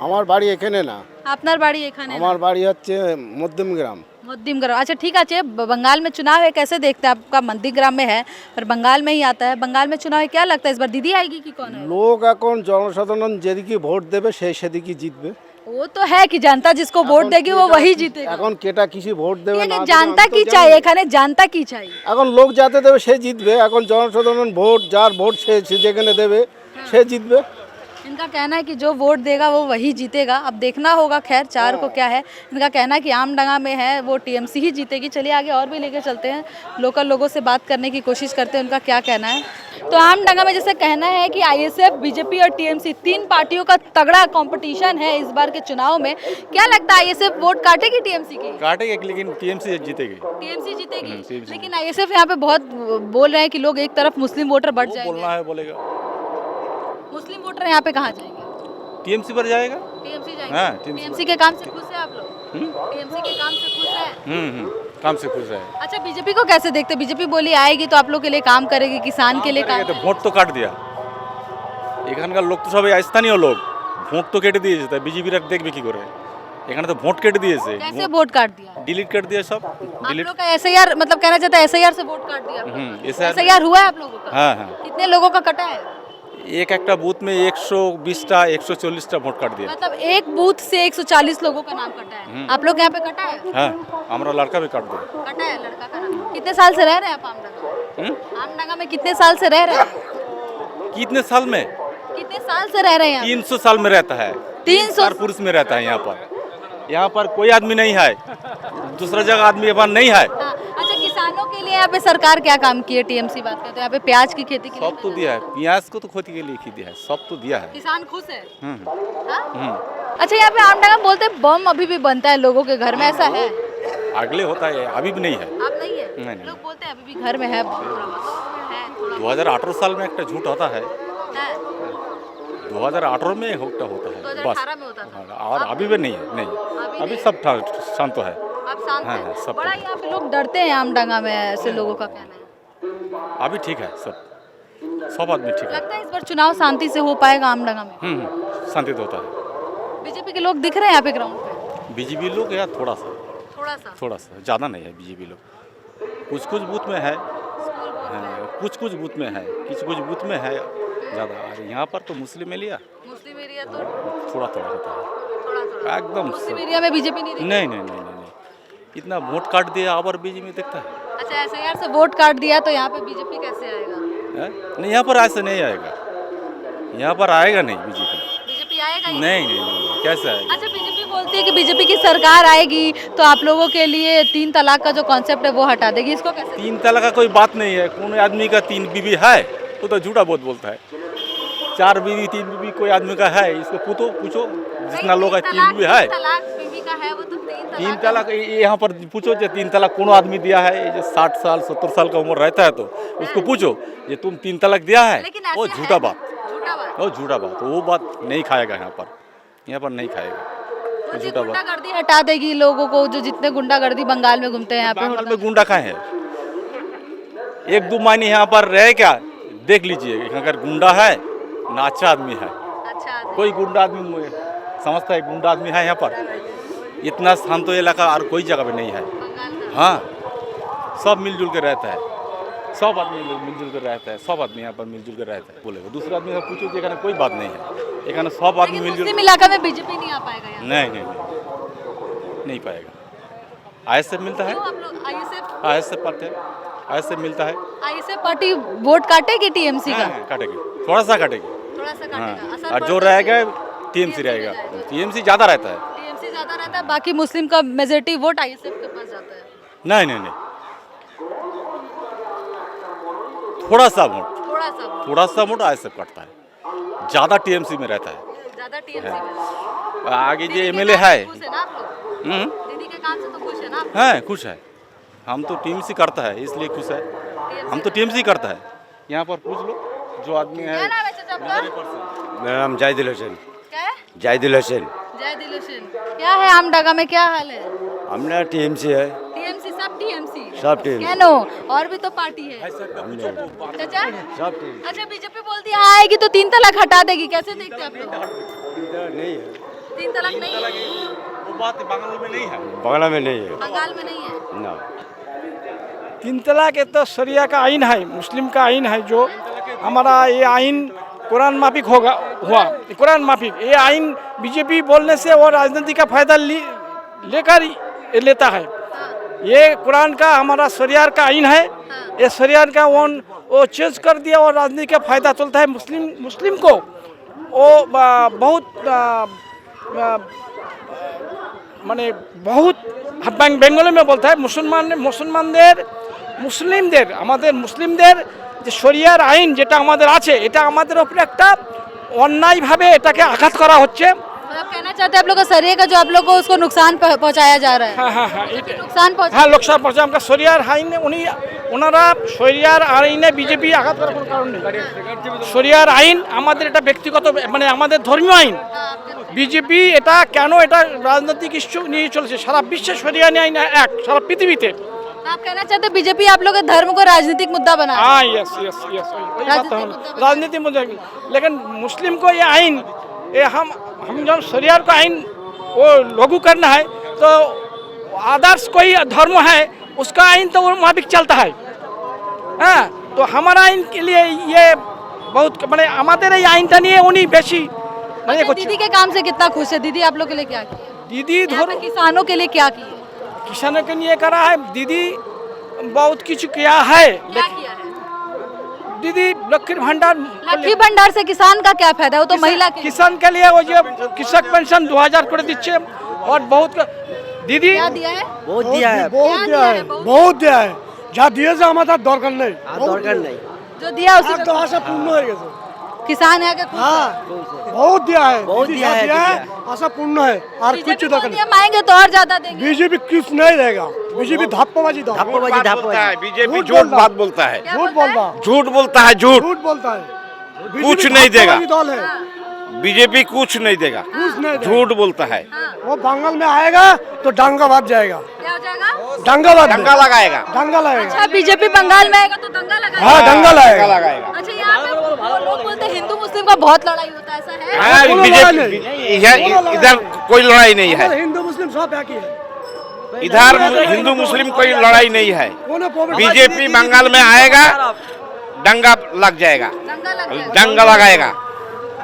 আমার বাড়ি এখানে না, আপনার বাড়ি এখানে? আমার বাড়ি হচ্ছে মধ্যমগ্রাম। मध्यमग्राम। अच्छा ठीक है। बंगाल में चुनाव है, कैसे देखते हैं? आपका मध्यमग्राम में है पर बंगाल में ही आता है। बंगाल में चुनाव है, क्या लगता है इस बार दीदी आएगी कि कौन है? লোক এখন জনসাধারণ যেদিকে ভোট দেবে সেই সেদিকে জিতবে। वो तो है कि जनता जिसको वोट देगी वो वही जीतेगा। এখন কেটা কিসি ভোট দেবে না দেবে जानता আমি তো की জানি चाहिए, না। এখানে जानता की चाहिए। এখন লোক যাতে দেবে সে জিতবে। এখন জনসাধারণ ভোট যার ভোট সে যেখানে দেবে সে জিতবে। इनका कहना है कि जो वोट देगा वो वही जीतेगा। अब देखना होगा खैर 4 को क्या है। इनका कहना है कि आमडंगा में है वो टीएमसी ही जीतेगी। चलिए आगे और भी लेके चलते हैं, लोकल लोगों से बात करने की कोशिश करते हैं, उनका क्या कहना है। तो आमडंगा में जैसे कहना है कि आईएसएफ, बीजेपी और टीएमसी 3 पार्टियों का तगड़ा कंपटीशन है इस बार के चुनाव में। क्या लगता है आईएसएफ वोट काटेगी टीएमसी की? काटेगी लेकिन टीएमसी जीतेगी। टीएमसी जीतेगी। लेकिन आईएसएफ यहाँ पे बहुत बोल रहे हैं कि लोग एक तरफ मुस्लिम वोटर बढ़ जाएंगे। बोलना है बोलेगा। मुस्लिम वोटर यहाँ पे कहाँ जाएंगे? टीएमसी पर जाएगा। टीएमसी हाँ, जाएंगे। TMC टीएमसी के काम से खुश है आप लोग? टीएमसी के काम से खुश है? काम से खुश है। अच्छा, बीजेपी को कैसे देखते? बीजेपी बोली आएगी तो आप लोग के लिए काम करेगी, किसान के लिए काम तो ভোট তো কাট দিয়া। এখানকার লোক তো সবাই স্থানীয় লোক, ভোট তো কেটে দিয়েছে। তাই বিজেপিরা দেখবে কি করে? এখানে তো ভোট কেটে দিয়েছে, कैसे वोट काट दिया? डिलीट कर दिया सब। आप लोग का एसआईआर मतलब कहना चाहता है एसआईआर से वोट काट दिया? एसआईआर हुआ है आप लोगों का? हाँ हाँ, कितने लोगों का कटा है? एक একটা বুথ में 120টা 140টা ভোট কাট दिया। मतलब एक बूथ से 140 लोगों का नाम कटा है। आप लोग यहाँ पे कटा है? हाँ, हमारा लड़का भी काट दो। कटा है लड़का का नाम। कितने साल से रह रहे हैं आप आमडंगा? आमडंगा में कितने साल से रह रहे हैं? कितने साल में? कितने साल से रह रहे हैं? 300 साल में रहता है। 300 पुरुष में रहता है यहाँ पर। यहाँ पर कोई आदमी नहीं है, दूसरा जगह आदमी यहाँ पर नहीं है। हाँ, अच्छा किसानों के लिए यहाँ पे सरकार क्या काम की है? टीएमसी बात करते हैं, यहाँ पे प्याज की खेती के लिए सब तो दिया है, प्याज को तो खेती के लिए ही दिया है, सब तो दिया है। किसान खुश है। हाँ? अच्छा, यहाँ पे आमडंगा बोलते हैं बम अभी भी बनता है लोगों के घर में, ऐसा है? अगले होता है, अभी भी नहीं है। आप नहीं नहीं नहीं लोग बोलते हैं अभी भी घर में है थोड़ा बहुत है थोड़ा 2018 साल में एक झूठ होता है, है 2018 में होता है बस। 2018 में होता था। हाँ, और अभी भी नहीं है, नहीं अभी सब शांत है। आप शांत हाँ, हैं सब बड़ा यहाँ पे लोग डरते हैं आमडंगा में, ऐसे लोगों का कहना है। अभी ठीक है, सब आदमी ठीक है। लगता है इस बार चुनाव शांति से हो पाएगा आमडंगा में? शांति तो होता है। बीजेपी के लोग दिख रहे हैं यहाँ पे ग्राउंड पे? बीजेपी लोग या थोड़ा सा ज़्यादा नहीं है बीजेपी लोग, कुछ बूथ में है, कुछ बूथ में है, कुछ बूथ में है ज़्यादा। यहाँ पर तो मुस्लिम एरिया तो थोड़ा होता है एकदम। मुस्लिम एरिया में बीजेपी नहीं दिखती? नहीं, इतना वोट काट दिया और बीजेपी देखता है। अच्छा ऐसे यार से वोट काट दिया तो यहाँ पे बीजेपी कैसे आएगा? नहीं, यहाँ पर ऐसे नहीं आएगा, यहाँ पर आएगा नहीं बीजेपी आएगा ही नहीं, कैसे आएगा? अच्छा बीजेपी बोलती है कि बीजेपी की सरकार आएगी तो आप लोगों के लिए 3 तलाक का जो कॉन्सेप्ट है वो हटा देगी, इसको कैसे? 3 तलाक का कोई बात नहीं है, कौन आदमी का 3 बीवी है वो तो झूठा बहुत बोलता है। 4 बीवी 3 बीवी कोई आदमी का है, इसको पूछो जितना लोग है 3 बीवी है। तलाक बीवी का है वो तो 3 तलाक यहाँ पर पूछो जो 3 तलाक कौन आदमी दिया है, ये जो 60 साल 70 साल का उम्र रहता है तो उसको पूछो ये तुम 3 तलाक दिया है, वो झूठा बात, वो बात नहीं खाएगा यहाँ पर नहीं खाएगा, झूठा बात। गुंडागर्दी हटा देगी लोगों को, जो जितने गुंडागर्दी बंगाल में घूमते हैं यहाँ पे। बंगाल में गुंडा कहाँ है? 1-2 महीने यहाँ पर रहे क्या देख लीजिए, अगर गुंडा है ना अच्छा आदमी है, कोई गुंडा आदमी समझता है गुंडा आदमी है यहाँ पर? इतना शांत इलाका और कोई जगह पे नहीं है। हाँ, सब मिलजुल कर रहता है, सब आदमी मिलजुल कर रहता है, सब आदमी यहाँ पर मिलजुल कर रहता है। बोलेगा दूसरा आदमी से पूछो कि कोई बात नहीं है, यहाँ सब आदमी मिलजुल। मुस्लिम इलाका में बीजेपी नहीं आ पाएगा यहाँ? नहीं पाएगा। आईएसएफ मिलता है, आईएसएफ मिलता है। आईएसएफ पार्टी वोट काटेगी टीएमसी का? काटेगी, थोड़ा सा काटेगी। हाँ, और जो रहेगा टीएमसी रहेगा, टीएमसी ज़्यादा रहता है। टीएमसी ज़्यादा रहता है, बाकी मुस्लिम का मेजॉरिटी वोट आईएसएफ के पास जाता है। नहीं, थोड़ा सा वोट आईएसएफ काटता है, ज़्यादा टीएमसी में रहता है। ज़्यादा टीएमसी में। आगे जो एमएलए है, दीदी के काम से तो खुश है ना? हाँ खुश है, हम तो टीएमसी करता है इसलिए खुश है, हम तो टीएमसी करता है। यहाँ पर पूछ लो जो आदमी है। मेरा नाम जायदिल हुसैन। क्या है? जायदिल हुसैन। क्या है आमडंगा में, क्या हाल है? हमने टीएमसी है। टीएमसी सब टीएमसी क्या नो, और भी तो पार्टी है चाचा। सब टीएमसी। अच्छा बीजेपी बोलती है आएगी तो 3 तलाक हटा देगी, कैसे देखते हैं आप लोग? नहीं है, 3 तलाक नहीं है, वो बात बंगाल में नहीं है, बंगला में नहीं है बंगाल में नहीं है ना। 3 तलाक ये तो शरिया का आइन है, मुस्लिम का आइन है, जो हमारा ये आइन कुरान माफिक हुआ कुरान माफिक। ये आइन बीजेपी बोलने से वो राजनीति का फायदा लेकर लेता है। ये कुरान का हमारा शरियार का आइन है, ये शरियार का वो चेंज कर दिया और राजनीति का फायदा चलता है। मुस्लिम को वो बहुत माने बहुत बेंगली में बोलता है মুসলিমদের আমাদের মুসলিমদের যে শরিয়ার আইন যেটা আমাদের আছে, এটা আমাদের উপরে একটা অন্যায়ভাবে এটাকে আঘাত করা হচ্ছে। आप कहना चाहते हैं आप लोग का शरीय का जो आप लोग को उसको नुकसान पहुंचाया जा रहा है? नुकसान হ্যাঁ লোকসান পৌঁছে আমরা শরিয়ার আইনে ওনারা শরিয়ার আইনে বিজেপি আঘাত করার কোনো কারণ নেই। শরিয়ার আইন আমাদের এটা ব্যক্তিগত মানে আমাদের ধর্মীয় আইন। বিজেপি এটা কেন এটা রাজনৈতিক ইস্যু নিয়ে চলেছে, সারা বিশ্বে শরিয়ার আইন এক, সারা পৃথিবীতে। आप कहना चाहते हैं बीजेपी आप लोग के धर्म को राजनीतिक मुद्दा बना? हाँ यस राजनीतिक मुद्दा। लेकिन मुस्लिम को ये आइन ये हम जब शरियार का आइन वो लागू करना है तो आदर्श कोई धर्म है उसका आइन तो वो मुताबिक चलता है। हाँ तो हमारा आइन के लिए ये बहुत मैंने हमारे ये आइनটা নিয়ে উনি বেশি মানে दीदी के काम से कितना खुश है? दीदी आप लोग के लिए क्या किया? दीदी धरो किसानों के लिए क्या किया? किसानों के लिए करा है दीदी, बहुत कुछ किया है। क्या किया है दीदी? लक्ष्मी भंडार से किसान का क्या फायदा? वो तो महिला के किसान के लिए वो जो कृषक पेंशन 2000 করে দিচ্ছে और बहुत दीदी क्या दिया है? बहुत दिया है, बहुत दिया है। যা দিয়েছে আমাদের দরকার নেই, जो दिया उसी তো আশা পূর্ণ হয়ে গেছে। किसान है के हाँ बहुत दिया है, दिया है, आशा पूर्ण है और कुछ दरकार नहीं। मांगेंगे तो और ज्यादा देंगे। बीजेपी कुछ नहीं रहेगा, बीजेपी धप्पाबाजी दल बीजेपी झूठ बात बोलता है, झूठ बोलता झूठ बोलता है, झूठ झूठ बोलता है कुछ नहीं देगा। दल है बीजेपी कुछ नहीं देगा, कुछ नहीं देगा। झूठ बोलता है। वो बंगाल में आएगा तो डंगा बात जाएगा, क्या हो जाएगा? डंगा बात दंगा लगाएगा, डंगा लगाएगा। अच्छा, बीजेपी बंगाल में आएगा तो दंगा लगाएगा। हाँ डंगा लाएगा। अच्छा, यहाँ पे वो लोग बोलते हैं हिंदू मुस्लिम का बहुत लड़ाई होता है, ऐसा है? हाँ, कोनो बीजेपी लड़ाई इधर कोई लड़ाई नहीं है, हिंदू मुस्लिम सब एक ही है। इधर हिंदू मुस्लिम कोई लड़ाई नहीं है। कोनो प्रॉब्लम बीजेपी बंगाल में आएगा, दंगा लग जाएगा, दंगा लग जाएगा। दंगा लगाएगा।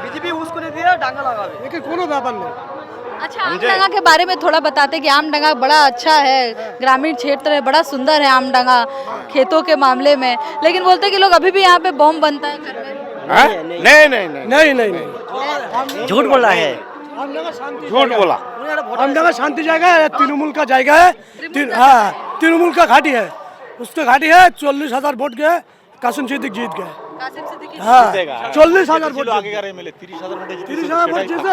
बीजेपी उसको नहीं दिया डांगा लगावे। लेकिन कोनो व्यापार नहीं। अच्छा, आमडंगा के बारे में थोड़ा बताते कि आमडंगा बड़ा अच्छा है, ग्रामीण क्षेत्र है, बड़ा सुंदर है आमडंगा खेतों के मामले में, लेकिन बोलते हैं कि लोग अभी भी यहाँ पे बम बनता है घर में। हाँ? नहीं नहीं नहीं, नहीं नहीं नहीं झूठ बोल रहा है। झूठ बोला। आमडंगा शांति जगह है, तृणमूल का जगह है। हाँ, तृणमूल का घाटी है, उसके घाटी है। 40,000 वोट गए, कासिम सिद्दीक जीत गए। कासिम सिद्दीकी हाँ 40,000 वोट आगे का एमएलए 30,000 वोट 30,000 वोट जीते,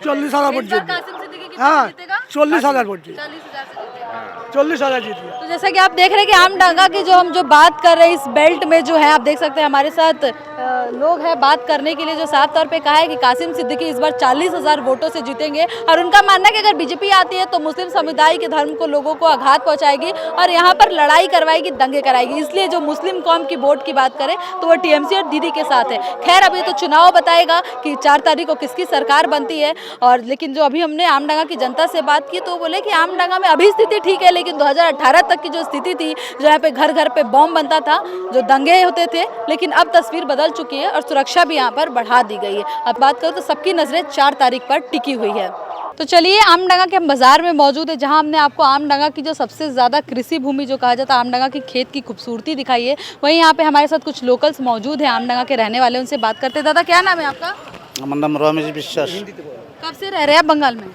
40,000 वोट इस बार जीत गए। कासिम सिद्दीकी कितना हाँ जीतेगा? 40,000 वोट जीते, 40,000 से जीतेगा। 40,000 जीत गए। तो जैसा कि आप देख रहे हैं कि आमडंगा की जो हम जो बात कर रहे हैं इस बेल्ट में जो है, आप देख सकते हैं हमारे साथ लोग हैं बात करने के लिए, जो साफ तौर पे कहा है कि कासिम सिद्दीकी इस बार 40,000 वोटों से जीतेंगे और उनका मानना है कि अगर बीजेपी आती है तो मुस्लिम समुदाय के धर्म को लोगों को आघात पहुंचाएगी और यहाँ पर लड़ाई करवाएगी, दंगे कराएगी। इसलिए जो मुस्लिम कौम की वोट की बात करें तो वो टीएमसी और दीदी के साथ है। खैर, अभी तो चुनाव बताएगा कि 4 तारीख को किसकी सरकार बनती है। और लेकिन जो अभी हमने आमडंगा की जनता से बात की तो बोले कि आमडंगा में अभी स्थिति ठीक है, लेकिन 2018 तक की जो स्थिति थी, जो यहाँ पे घर घर पे बम बनता था, जो दंगे होते थे, लेकिन अब तस्वीर बदल चुकी है और सुरक्षा भी यहाँ पर बढ़ा दी गई है। अब बात करूँ तो सबकी नजरें 4 तारीख पर टिकी हुई है। तो चलिए, आमडंगा के हम बाजार में मौजूद है, जहां हमने आपको आमडंगा की जो सबसे ज़्यादा कृषि भूमि जो कहा जाता है, आमडंगा की खेत की खूबसूरती दिखाई है। वहीं यहाँ पे हमारे साथ कुछ लोकल्स मौजूद हैं आमडंगा के रहने वाले, उनसे बात करते हैं। दादा, क्या नाम है आपका? हमारा नाम रमेश विश्वास। कब से रह रहे हैं आप बंगाल में?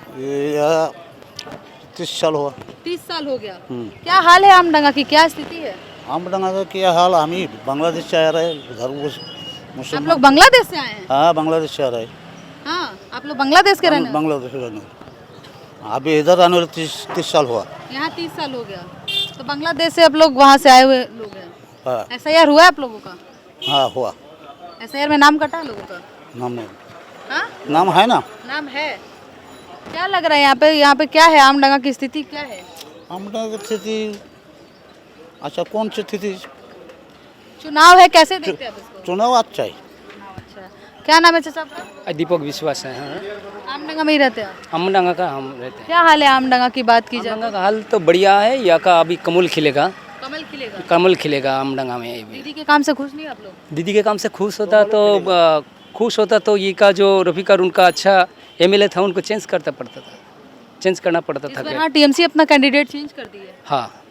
30 साल हुआ। 30 साल हो गया। क्या हाल है आमडंगा की, क्या स्थिति है? आमडंगा का क्या हाल, हम ही बांग्लादेश से आ रहे हैं, उधर आप लोग बांग्लादेश से आए हैं? हाँ बांग्लादेश से आ रहे हैं। हाँ, आप लोग बांग्लादेश के रहने वाले? बांग्लादेश से रहने अभी इधर आने वाले 30 साल हुआ। यहाँ 30 साल हो गया, तो बांग्लादेश से आप लोग वहाँ से आए हुए लोग हैं। हाँ SIR हुआ है आप लोगों का? हाँ हुआ। SIR में नाम कटा है लोगों का? नाम नहीं, हाँ, नाम है ना। नाम है। क्या लग रहा है यहाँ पे क्या है, आमडंगा की स्थिति क्या है? आमडंगा की स्थिति अच्छा, कौन सी स्थिति? चुनाव है, कैसे देखते हैं आप इसको? चुनाव अच्छा है। अच्छा, क्या नाम है चाचा आपका? दीपक विश्वास है। हाँ, आमडंगा में ही रहते हैं आप? आमडंगा का हम रहते हैं। क्या हाल है आमडंगा की बात की जाए? आमडंगा का हाल तो बढ़िया है, यहाँ का अभी कमल खिलेगा, कमल खिलेगा। कमल खिलेगा आमडंगा में अभी। दीदी के काम से खुश नहीं आप लोग? दीदी के काम से खुश होता तो ये का जो रफीकर उनका अच्छा MLA था, उनको चेंज करना पड़ता इस था। बार हाँ, TMC अपना कैंडिडेट चेंज कर दिए। हाँ,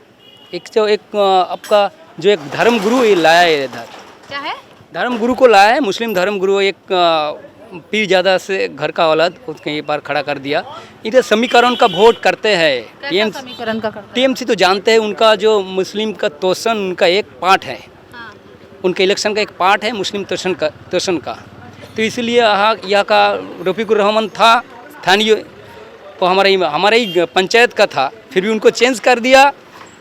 एक आपका जो एक धर्म गुरु ये लाया है इधर, क्या है? धर्म गुरु को लाया है, मुस्लिम धर्म गुरु, एक पीरजादा से घर का औलाद उसके ये बार खड़ा कर दिया। इधर समीकरण का वोट करते हैं कैसा समीकरण का करता है? TMC तो जानते हैं, उनका जो मुस्लिम का तोषण उनका एक पार्ट है, हाँ। उनके इलेक्शन का एक पार्ट है मुस्लिम तोषण का। तो इसलिए यहाँ का रफीकुर रहमान था स्थानीय, तो हमारे ही पंचायत का था, फिर भी उनको चेंज कर दिया,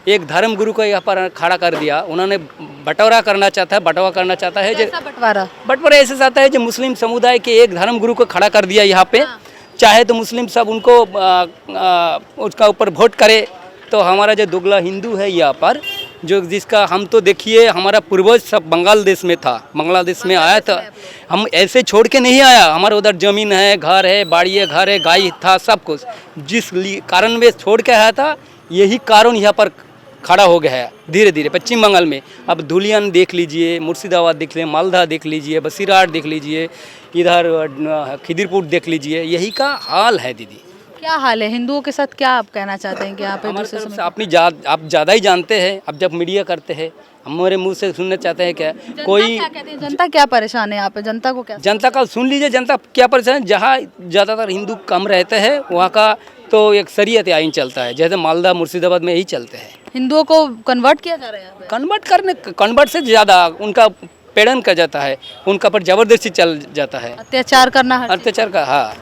एक धर्म गुरु को यहाँ पर खड़ा कर दिया। उन्होंने बंटवारा करना चाहता है कैसा बंटवारा ऐसे चाहता है जो मुस्लिम समुदाय के एक धर्म गुरु को खड़ा कर दिया यहाँ पे। हाँ। चाहे तो मुस्लिम सब उनको उसका ऊपर वोट करे, तो हमारा जो दुगला हिंदू है यहाँ पर, जो जिसका हम तो देखिए हमारा पूर्वज सब बांग्लादेश में था, बांग्लादेश में आया था, हम ऐसे छोड़ के नहीं आया, हमारे उधर जमीन है, घर है, बाड़ी है, घर है, गाय था, सब कुछ जिस कारण में छोड़ के आया था, यही कारण यहाँ पर खड़ा हो गया है धीरे धीरे पश्चिम बंगाल में। अब धुलियन देख लीजिए, मुर्शिदाबाद देख लीजिए, मालदा देख लीजिए, बसीराट देख लीजिए, इधर खिदिरपुर देख लीजिए, यही का हाल है दीदी। क्या हाल है हिंदुओं के साथ? क्या आप कहना चाहते हैं कि यहाँ पे हमारे तरफ से आप ज़्यादा ही जानते हैं, अब जब मीडिया करते हैं हमारे मुंह से सुनना चाहते हैं क्या कोई? क्या कहते हैं, जनता क्या परेशान है यहाँ पे? जनता को क्या? जनता का सुन लीजिए, जनता क्या परेशान है। जहाँ ज़्यादातर हिंदू कम रहते हैं वहाँ का तो एक शरीयत आइन चलता है, जैसे मालदा मुर्शिदाबाद में यही चलते हैं। हिंदुओं को कन्वर्ट किया जा रहा है यहाँ पे? कन्वर्ट से ज़्यादा उनका पेड़न कर जाता है, उनका पर जबरदस्ती चल जाता है, अत्याचार करना, अत्याचार का। हाँ,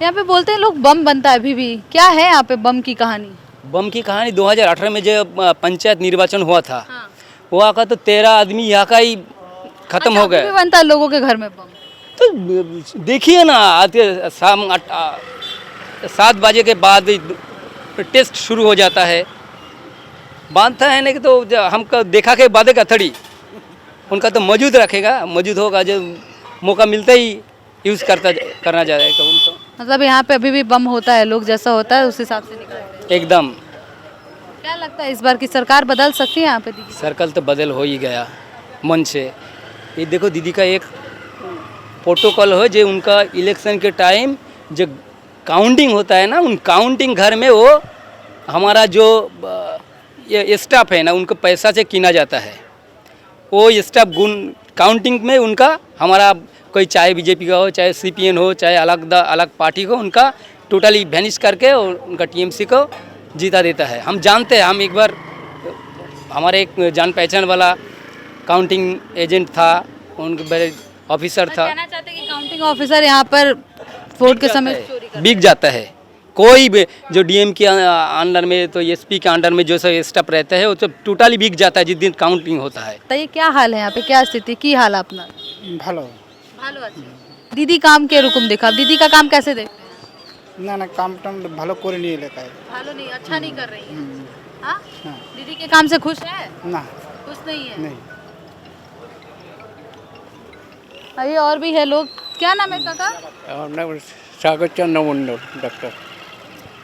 यहाँ पे बोलते हैं लोग बम बनता है अभी भी, क्या है यहाँ पे बम की कहानी? बम की कहानी 2018 में जब पंचायत निर्वाचन हुआ था, हाँ। वहाँ का तो 13 आदमी यहाँ का ही खत्म हो अभी गए। भी बनता है लोगों के घर में बम? तो देखिए ना, आते शाम 7 बजे के बाद टेस्ट शुरू हो जाता है। बांधता है नहीं तो हमको देखा के बाधे का थड़ी उनका तो मौजूद रखेगा, मौजूद होगा, जो मौका मिलता ही यूज़ करना जाएगा उनको। मतलब यहाँ पे अभी भी बम होता है, लोग जैसा होता है उस हिसाब से निकलते हैं। एकदम। क्या लगता है इस बार की सरकार बदल सकती है यहाँ पे दीदी? सर्कल तो बदल हो ही गया मन से। ये देखो दीदी का एक प्रोटोकॉल हो, जो उनका इलेक्शन के टाइम जो काउंटिंग होता है ना, उन काउंटिंग घर में वो हमारा जो ये स्टाफ है ना, उनको पैसा से कीना जाता है। वो स्टाफ काउंटिंग में उनका, हमारा कोई चाहे बीजेपी का हो, चाहे सीपीएन हो, चाहे अलग पार्टी हो, उनका टोटली वैनिश करके और उनका टीएमसी को जीता देता है। हम जानते हैं, हम एक बार हमारे एक जान पहचान वाला काउंटिंग एजेंट था, उनके बड़े ऑफिसर था। कहना चाहते हैं कि काउंटिंग ऑफिसर यहाँ पर वोट के समय चोरी करते हैं। बिक जाता है। कोई भी जो डीएम के अंडर में, तो एसपी के अंडर में जो सब स्टाफ रहता है, वो सब टोटली बिक जाता है जिस दिन काउंटिंग होता है। बताइए क्या हाल है यहाँ पे, क्या स्थिति की हाल आपना? ভালো ভালো আছে। दीदी काम के रुकुम देखा, दीदी का काम कैसे देखते हैं? না না কাম টাম ভালো করে নিয়ে এলাকায় भालो नहीं, अच्छा नहीं कर रही है। हाँ? दीदी के काम से खुश है? না खुश नहीं है। नहीं अभी और भी है लोग। क्या नाम है काका? स्वागत चंद्र मंडल डॉक्टर।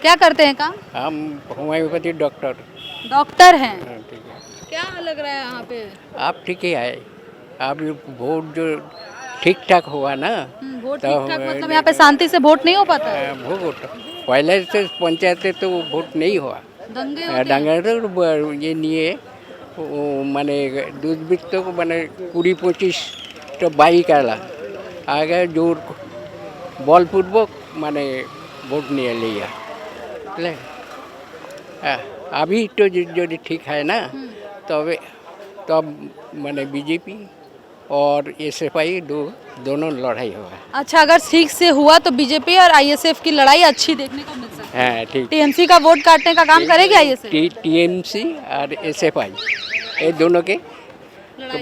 क्या करते हैं काम? हम होम्योपैथी डॉक्टर। डॉक्टर हैं। ठीक है, क्या लग रहा है यहाँ पे? आप ठीक ही आए। आप ये वोट जो ठीक ठाक हुआ ना, वोट तो ठीक ठाक मतलब यहाँ पे शांति से वोट नहीं हो पाता है? वोट पहले से पंचायत से तो वोट नहीं हुआ। दंगे होते हैं? डांगर तो ये নিয়ে মানে দুর্বৃত্ত মানে 20-25টা বাইক আলা আগে জোর বলপূর্বক মানে ভোট নিয়ে लिया। अभी तो जो ठीक है ना, तब मैंने बीजेपी और एसएफआई दोनों लड़ाई हुआ। अच्छा, अगर ठीक से हुआ तो बीजेपी और आईएसएफ की लड़ाई अच्छी देखने को मिल सकती है। हाँ ठीक। टीएमसी का वोट काटने का काम करेगी आईएसएफ? टीएमसी और एसएफआई ये दोनों के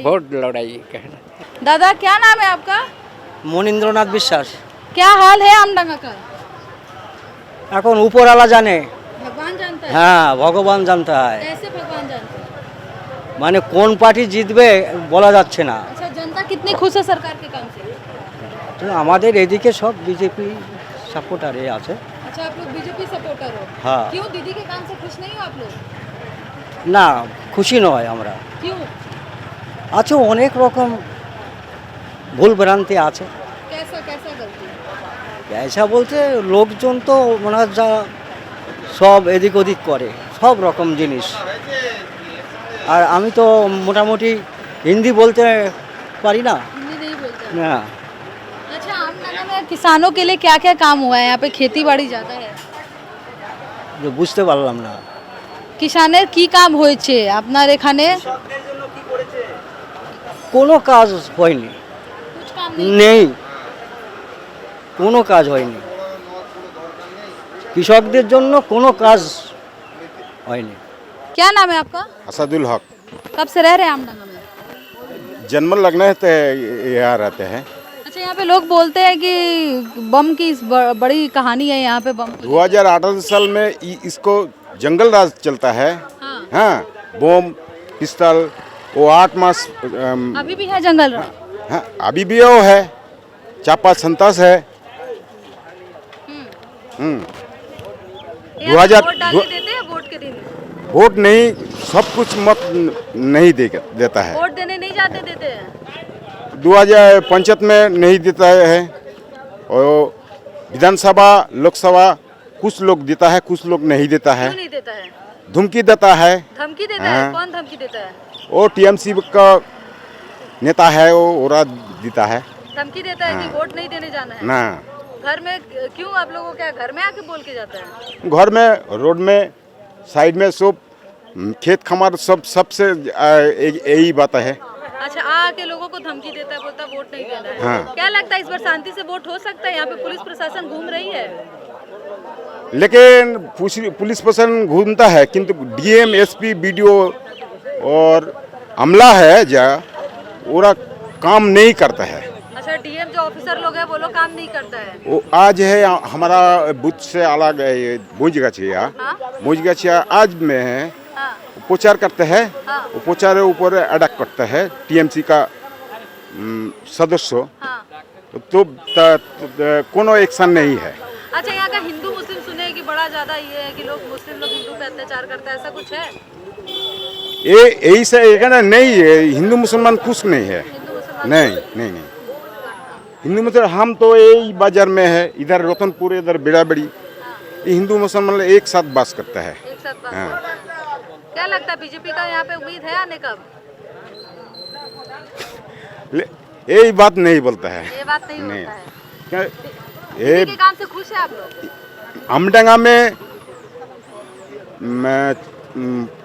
वोट लड़ाई कहना। दादा क्या नाम है आपका? মনীন্দ্রনাথ বিশ্বাস। क्या हाल है आमडांगा का? এখন উপরওয়ালা জানে। भगवान जानता है। হ্যাঁ, ভগবান জানতে হয়। कैसे भगवान जानता है? মানে কোন পার্টি জিতবে বলা যাচ্ছে না। अच्छा, जनता कितनी खुश है सरकार के काम से? তো আমাদের এদিকে সব বিজেপি সাপোর্টারে আছে। अच्छा, आप लोग बीजेपी सपोर्टर हो? हाँ। क्यों दीदी के काम से खुश नहीं हो आप लोग? না, খুশি নয় আমরা। क्यों? আছে অনেক রকম ভুল ভ্রান্তি আছে। कैसा कैसा गलती? পয়সা বলতে লোকজন তো মনে হয় যা সব এদিক ওদিক করে, সব রকম জিনিস। আর আমি তো মোটামুটি হিন্দি বলতে পারি না। हिंदी नहीं बोलते? না, अच्छा, आमडांगा में किसानों के लिए क्या क्या काम हुआ है? यहाँ पे खेती बाड़ी ज़्यादा है। যে বুঝতে পারলাম না। কিষানের কি কাম হয়েছে আপনার এখানে? কোনো কাজ হয়নি, कुछ काम नहीं। নেই, কোনো কাজ হয়নি। কৃষকদের জন্য কোনো কাজ হয়নি। क्या नाम है आपका? असदुल हक। कब से रह रहे हैं आमडांगा में? जन्म लगने से यहाँ रहते हैं। अच्छा, यहाँ पे लोग बोलते हैं कि बम की बड़ी कहानी है यहाँ पे बम की। 2018 साल में इसको जंगल राज चलता है। हाँ। हाँ, बम पिस्टल वो 8 मास अभी भी है जंगल राज? हाँ, अभी भी वो है, चापा संतास है। यहाँ पे वोट डालने देते हैं वोट के दिन? वोट नहीं, सब कुछ मत नहीं देता है। वोट देने नहीं जाते देते हैं? 2000 पंचायत में नहीं देता है, और विधानसभा लोकसभा कुछ लोग देता है, कुछ लोग नहीं देता है। क्यों नहीं देता है? धमकी देता है। धमकी देता हाँ। है? कौन धमकी देता है? वो टीएमसी का नेता है, वो उड़ा देता है धमकी देता है कि वोट नहीं देने जाना है? ना। घर में क्यों आप लोगों क्या घर में आके बोल के जाता है? घर में, रोड में, साइड में सब खेत खमार सबसे यही बात है। अच्छा, आके लोगों को धमकी देता है, बोलता वोट नहीं देना है। हाँ। क्या लगता है इस बार शांति से वोट हो सकता है? यहाँ पे पुलिस प्रशासन घूम रही है? लेकिन पुलिस प्रशासन घूमता है, किंतु डीएम एसपी बीडीओ और अमला है जा पूरा काम नहीं करता है। अच्छा, डीएम जो ऑफिसर लोग हैं वो लोग काम नहीं करता है। वो आज है हमारा बुथ से अलग मुजगाछिया, मुजगाछिया आज में है, प्रचार करते हैं, वो प्रचार ऊपर अटैक करता है टीएमसी का सदस्य, तो कोनो एक्शन नहीं है। अच्छा, यहाँ का हिंदू मुस्लिम सुने कि बड़ा ज्यादा ये है कि लोग मुस्लिम लोग हिंदू पे अत्याचार करते हैं, ऐसा कुछ है? ये ऐसा नहीं है, हिंदू मुसलमान कुछ नहीं है, नहीं। हिंदू मुसलमान हम तो यही बाजार में है, इधर रतनपुर, इधर बेड़ाबड़ी, ये हिंदू मुसलमान एक साथ बास करता है। एक साथ बात करता है। क्या लगता है बीजेपी का यहाँ पे उम्मीद है आने का? यही बात नहीं बोलता है, ये बात नहीं बोलता है। क्या बीजेपी के काम से खुश है आप लोग? आमडंगा में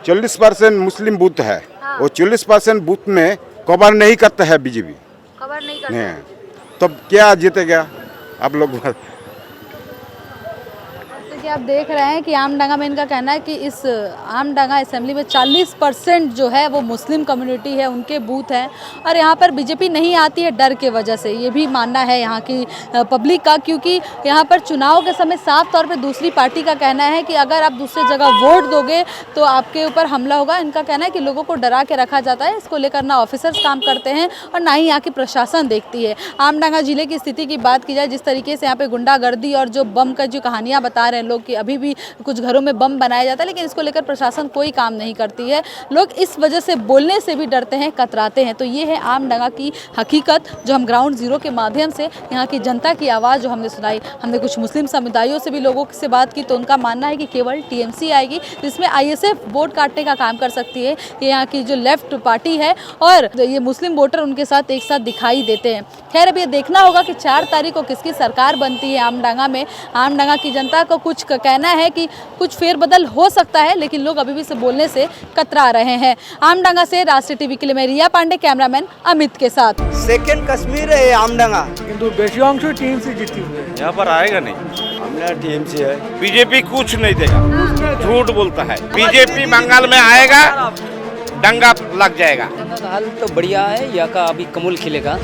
40% मुस्लिम बूथ है, और 40% बूथ में कवर नहीं करता है बीजेपी, खबर नहीं करता। तब क्या जीतेगा आप लोग? कि आप देख रहे हैं कि आमडंगा में इनका कहना है कि इस आमडंगा असेंबली में 40% जो है वो मुस्लिम कम्युनिटी है, उनके बूथ हैं, और यहाँ पर बीजेपी नहीं आती है डर के वजह से। ये भी मानना है यहाँ की पब्लिक का, क्योंकि यहाँ पर चुनाव के समय साफ तौर पे दूसरी पार्टी का कहना है कि अगर आप दूसरी जगह वोट दोगे तो आपके ऊपर हमला होगा। इनका कहना है कि लोगों को डरा के रखा जाता है, इसको लेकर ना ऑफिसर्स काम करते हैं और ना ही यहाँ की प्रशासन देखती है। आमडंगा जिले की स्थिति की बात की जाए, जिस तरीके से यहाँ पे गुंडागर्दी और जो बम का जो कहानियाँ बता रहे हैं लोग कि अभी भी कुछ घरों में बम बनाया जाता है, लेकिन इसको लेकर प्रशासन कोई काम नहीं करती है। लोग इस वजह से बोलने से भी डरते हैं, कतराते हैं। तो ये है आमडंगा की हकीकत, जो हम ग्राउंड जीरो के माध्यम से यहाँ की जनता की आवाज़ जो हमने सुनाई। हमने कुछ मुस्लिम समुदायों से भी लोगों से बात की, तो उनका मानना है कि केवल टीएमसी आएगी, जिसमें आईएसएफ वोट काटने का काम कर सकती है। ये यहाँ की जो लेफ्ट पार्टी है, और ये मुस्लिम वोटर उनके साथ एक साथ दिखाई देते हैं। खैर, अब ये देखना होगा कि 4 तारीख को किसकी सरकार बनती है आमडंगा में। आमडंगा की जनता को कुछ कहना है कि कुछ फेरबदल हो सकता है, लेकिन लोग अभी भी इसे बोलने से कतरा रहे हैं। आमडंगा से राष्ट्रीय टीवी के लिए मैं रिया पांडे, कैमरामैन अमित के साथ। सेकंड कश्मीर है आमडंगा, কিন্তু বেশি অংশই টিএমসি জিতती हुई है। यहाँ पर आएगा नहीं, हमने टीएमसी है। बीजेपी कुछ नहीं देगा, झूठ बोलता है। बीजेपी बंगाल में आएगा, दंगा लग जाएगा। हाल तो बढ़िया है, यहाँ का अभी कमल खिलेगा।